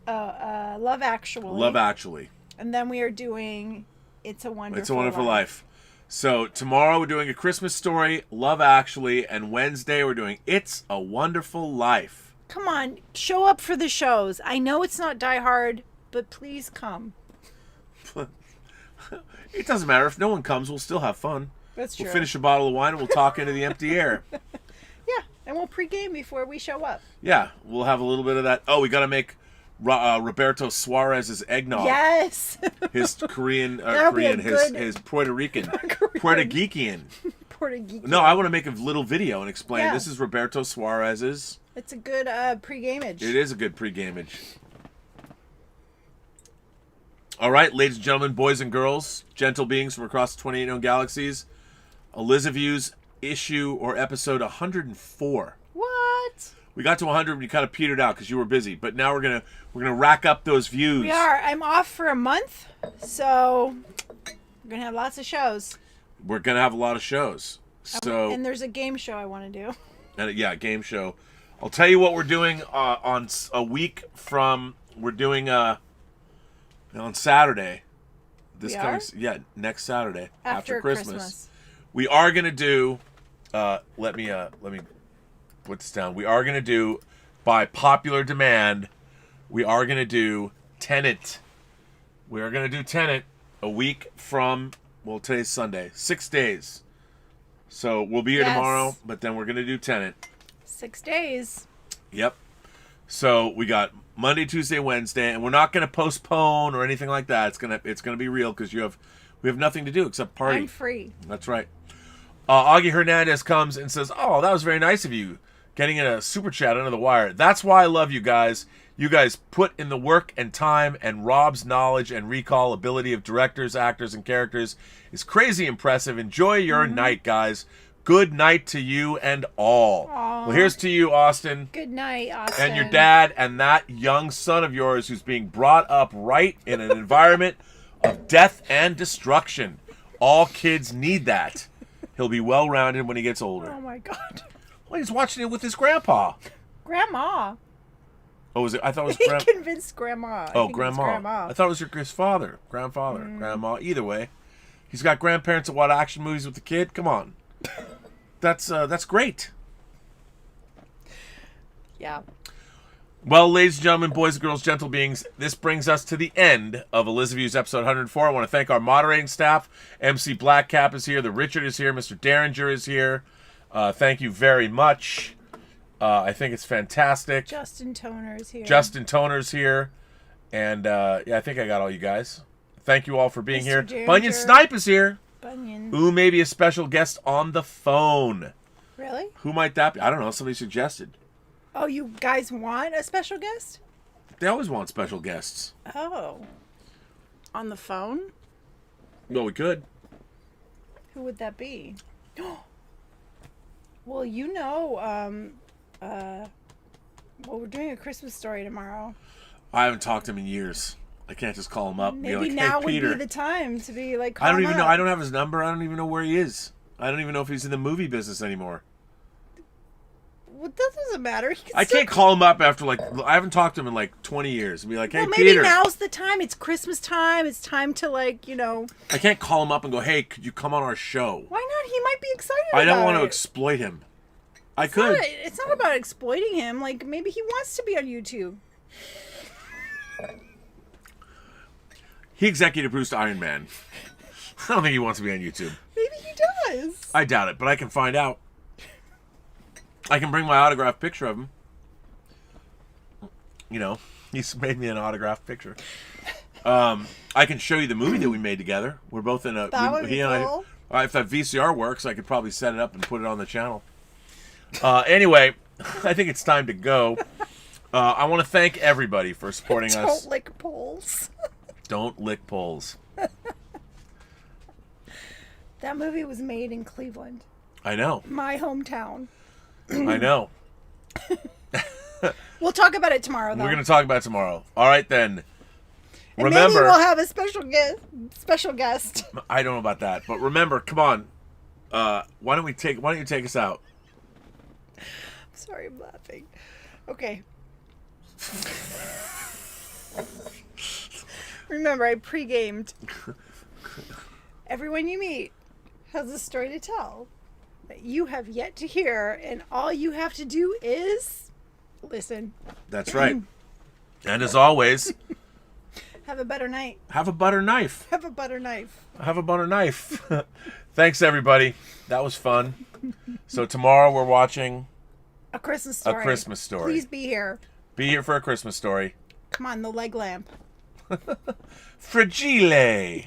Love Actually. Love Actually. And then we are doing It's a Wonderful Life. It's a Wonderful Life. So tomorrow we're doing A Christmas Story, Love Actually, and Wednesday we're doing It's a Wonderful Life. Come on, show up for the shows. I know it's not Die Hard, but please come. It doesn't matter. If no one comes, we'll still have fun. That's true. We'll finish a bottle of wine and we'll talk into the empty air. Yeah, and we'll pregame before we show up. Yeah, we'll have a little bit of that. Oh, we got to make Roberto Suarez's eggnog. Yes. His Korean, his Puerto Rican, Puerto Geekian. Puerto Geekian. No, I want to make a little video and explain. Yeah. This is Roberto Suarez's. It's a good pre-gameage. It is a good pre-gameage. All right, ladies and gentlemen, boys and girls, gentle beings from across the 28 known galaxies, Elysabeth's issue or episode 104. What? We got to 100 and you kind of petered out because you were busy, but now we're gonna rack up those views. We are. I'm off for a month, so we're gonna have lots of shows. We're gonna have a lot of shows. So and there's a game show I want to do. And yeah, game show. I'll tell you what we're doing on a week from. We're doing on Saturday. Next Saturday after Christmas. We are gonna do. Let me put this down. We are gonna do, by popular demand, we are gonna do Tenet. We are gonna do Tenet a week from. Well, today's Sunday. 6 days. So we'll be here tomorrow, but then we're gonna do Tenet. 6 days. Yep. So we got Monday, Tuesday, Wednesday, and we're not gonna postpone or anything like that. It's gonna be real because we have nothing to do except party. I'm free. That's right. Augie Hernandez comes and says, "Oh, that was very nice of you, getting in a super chat under the wire. That's why I love you guys. You guys put in the work and time, and Rob's knowledge and recall ability of directors, actors, and characters is crazy impressive. Enjoy your night, guys. Good night to you and all." Aww. Well, here's to you, Austin. Good night, Austin. And your dad and that young son of yours who's being brought up right in an environment of death and destruction. All kids need that. He'll be well-rounded when he gets older. Oh, my God. Well, he's watching it with his grandpa. Grandma. Oh, was it? I thought it was He convinced Grandma. Oh, Grandma. I thought it was his father. Grandfather. Grandma. Either way. He's got grandparents that watch action movies with the kid. Come on. That's great. Yeah. Well, ladies and gentlemen, boys and girls, gentle beings, this brings us to the end of Elysabeth's episode 104. I want to thank our moderating staff. MC Blackcap is here. The Richard is here. Mr. Derringer is here. Thank you very much. I think it's fantastic. Justin Toner's here. Justin Toner's here. And yeah, I think I got all you guys. Thank you all for being Mr. here. Danger. Bunyan Snipe is here. Bunyan. Who may be a special guest on the phone? Really? Who might that be? I don't know. Somebody suggested. Oh, you guys want a special guest? They always want special guests. Oh. On the phone? Well, we could. Who would that be? Well, you know, well, we're doing a Christmas story tomorrow. I haven't talked to him in years. I can't just call him up and be Maybe like, now hey, would Peter. be the time to be like, I don't even know. I don't. don't have his number. I don't even know where he is. I don't even know if he's in the movie business anymore. Well, that doesn't matter. I can't call him up after, like, I haven't talked to him in, like, 20 years. And be like, hey, well, maybe Peter. now's the time. It's Christmas time. It's time to, like, you know. I can't call him up and go, hey, could you come on our show? Why not? He might be excited I don't about want to it. exploit him. It's not about exploiting him. Like, maybe he wants to be on YouTube. He executive produced Iron Man. I don't think he wants to be on YouTube. Maybe he does. I doubt it, but I can find out. I can bring my autographed picture of him. You know, he's made me an autographed picture. I can show you the movie that we made together. We're both in a... That would be cool. If that VCR works, I could probably set it up and put it on the channel. Anyway, I think it's time to go. I want to thank everybody for supporting us. Don't lick poles. Don't lick poles. That movie was made in Cleveland. I know. My hometown. I know. We'll talk about it tomorrow, though. We're going to talk about it tomorrow. All right, then. And Remember, maybe we'll have a special guest. I don't know about that, but remember, come on. Why don't you take us out? Sorry, I'm laughing. Okay. Remember, I pre-gamed. Everyone you meet has a story to tell that you have yet to hear, and all you have to do is listen. That's right. And as always, Have a better night. have a butter knife. Have a butter knife. Have a butter knife. Thanks, everybody. That was fun. So tomorrow we're watching A Christmas story. A Christmas Story. Please be here. Be here for A Christmas Story. Come on, the leg lamp. Fragile.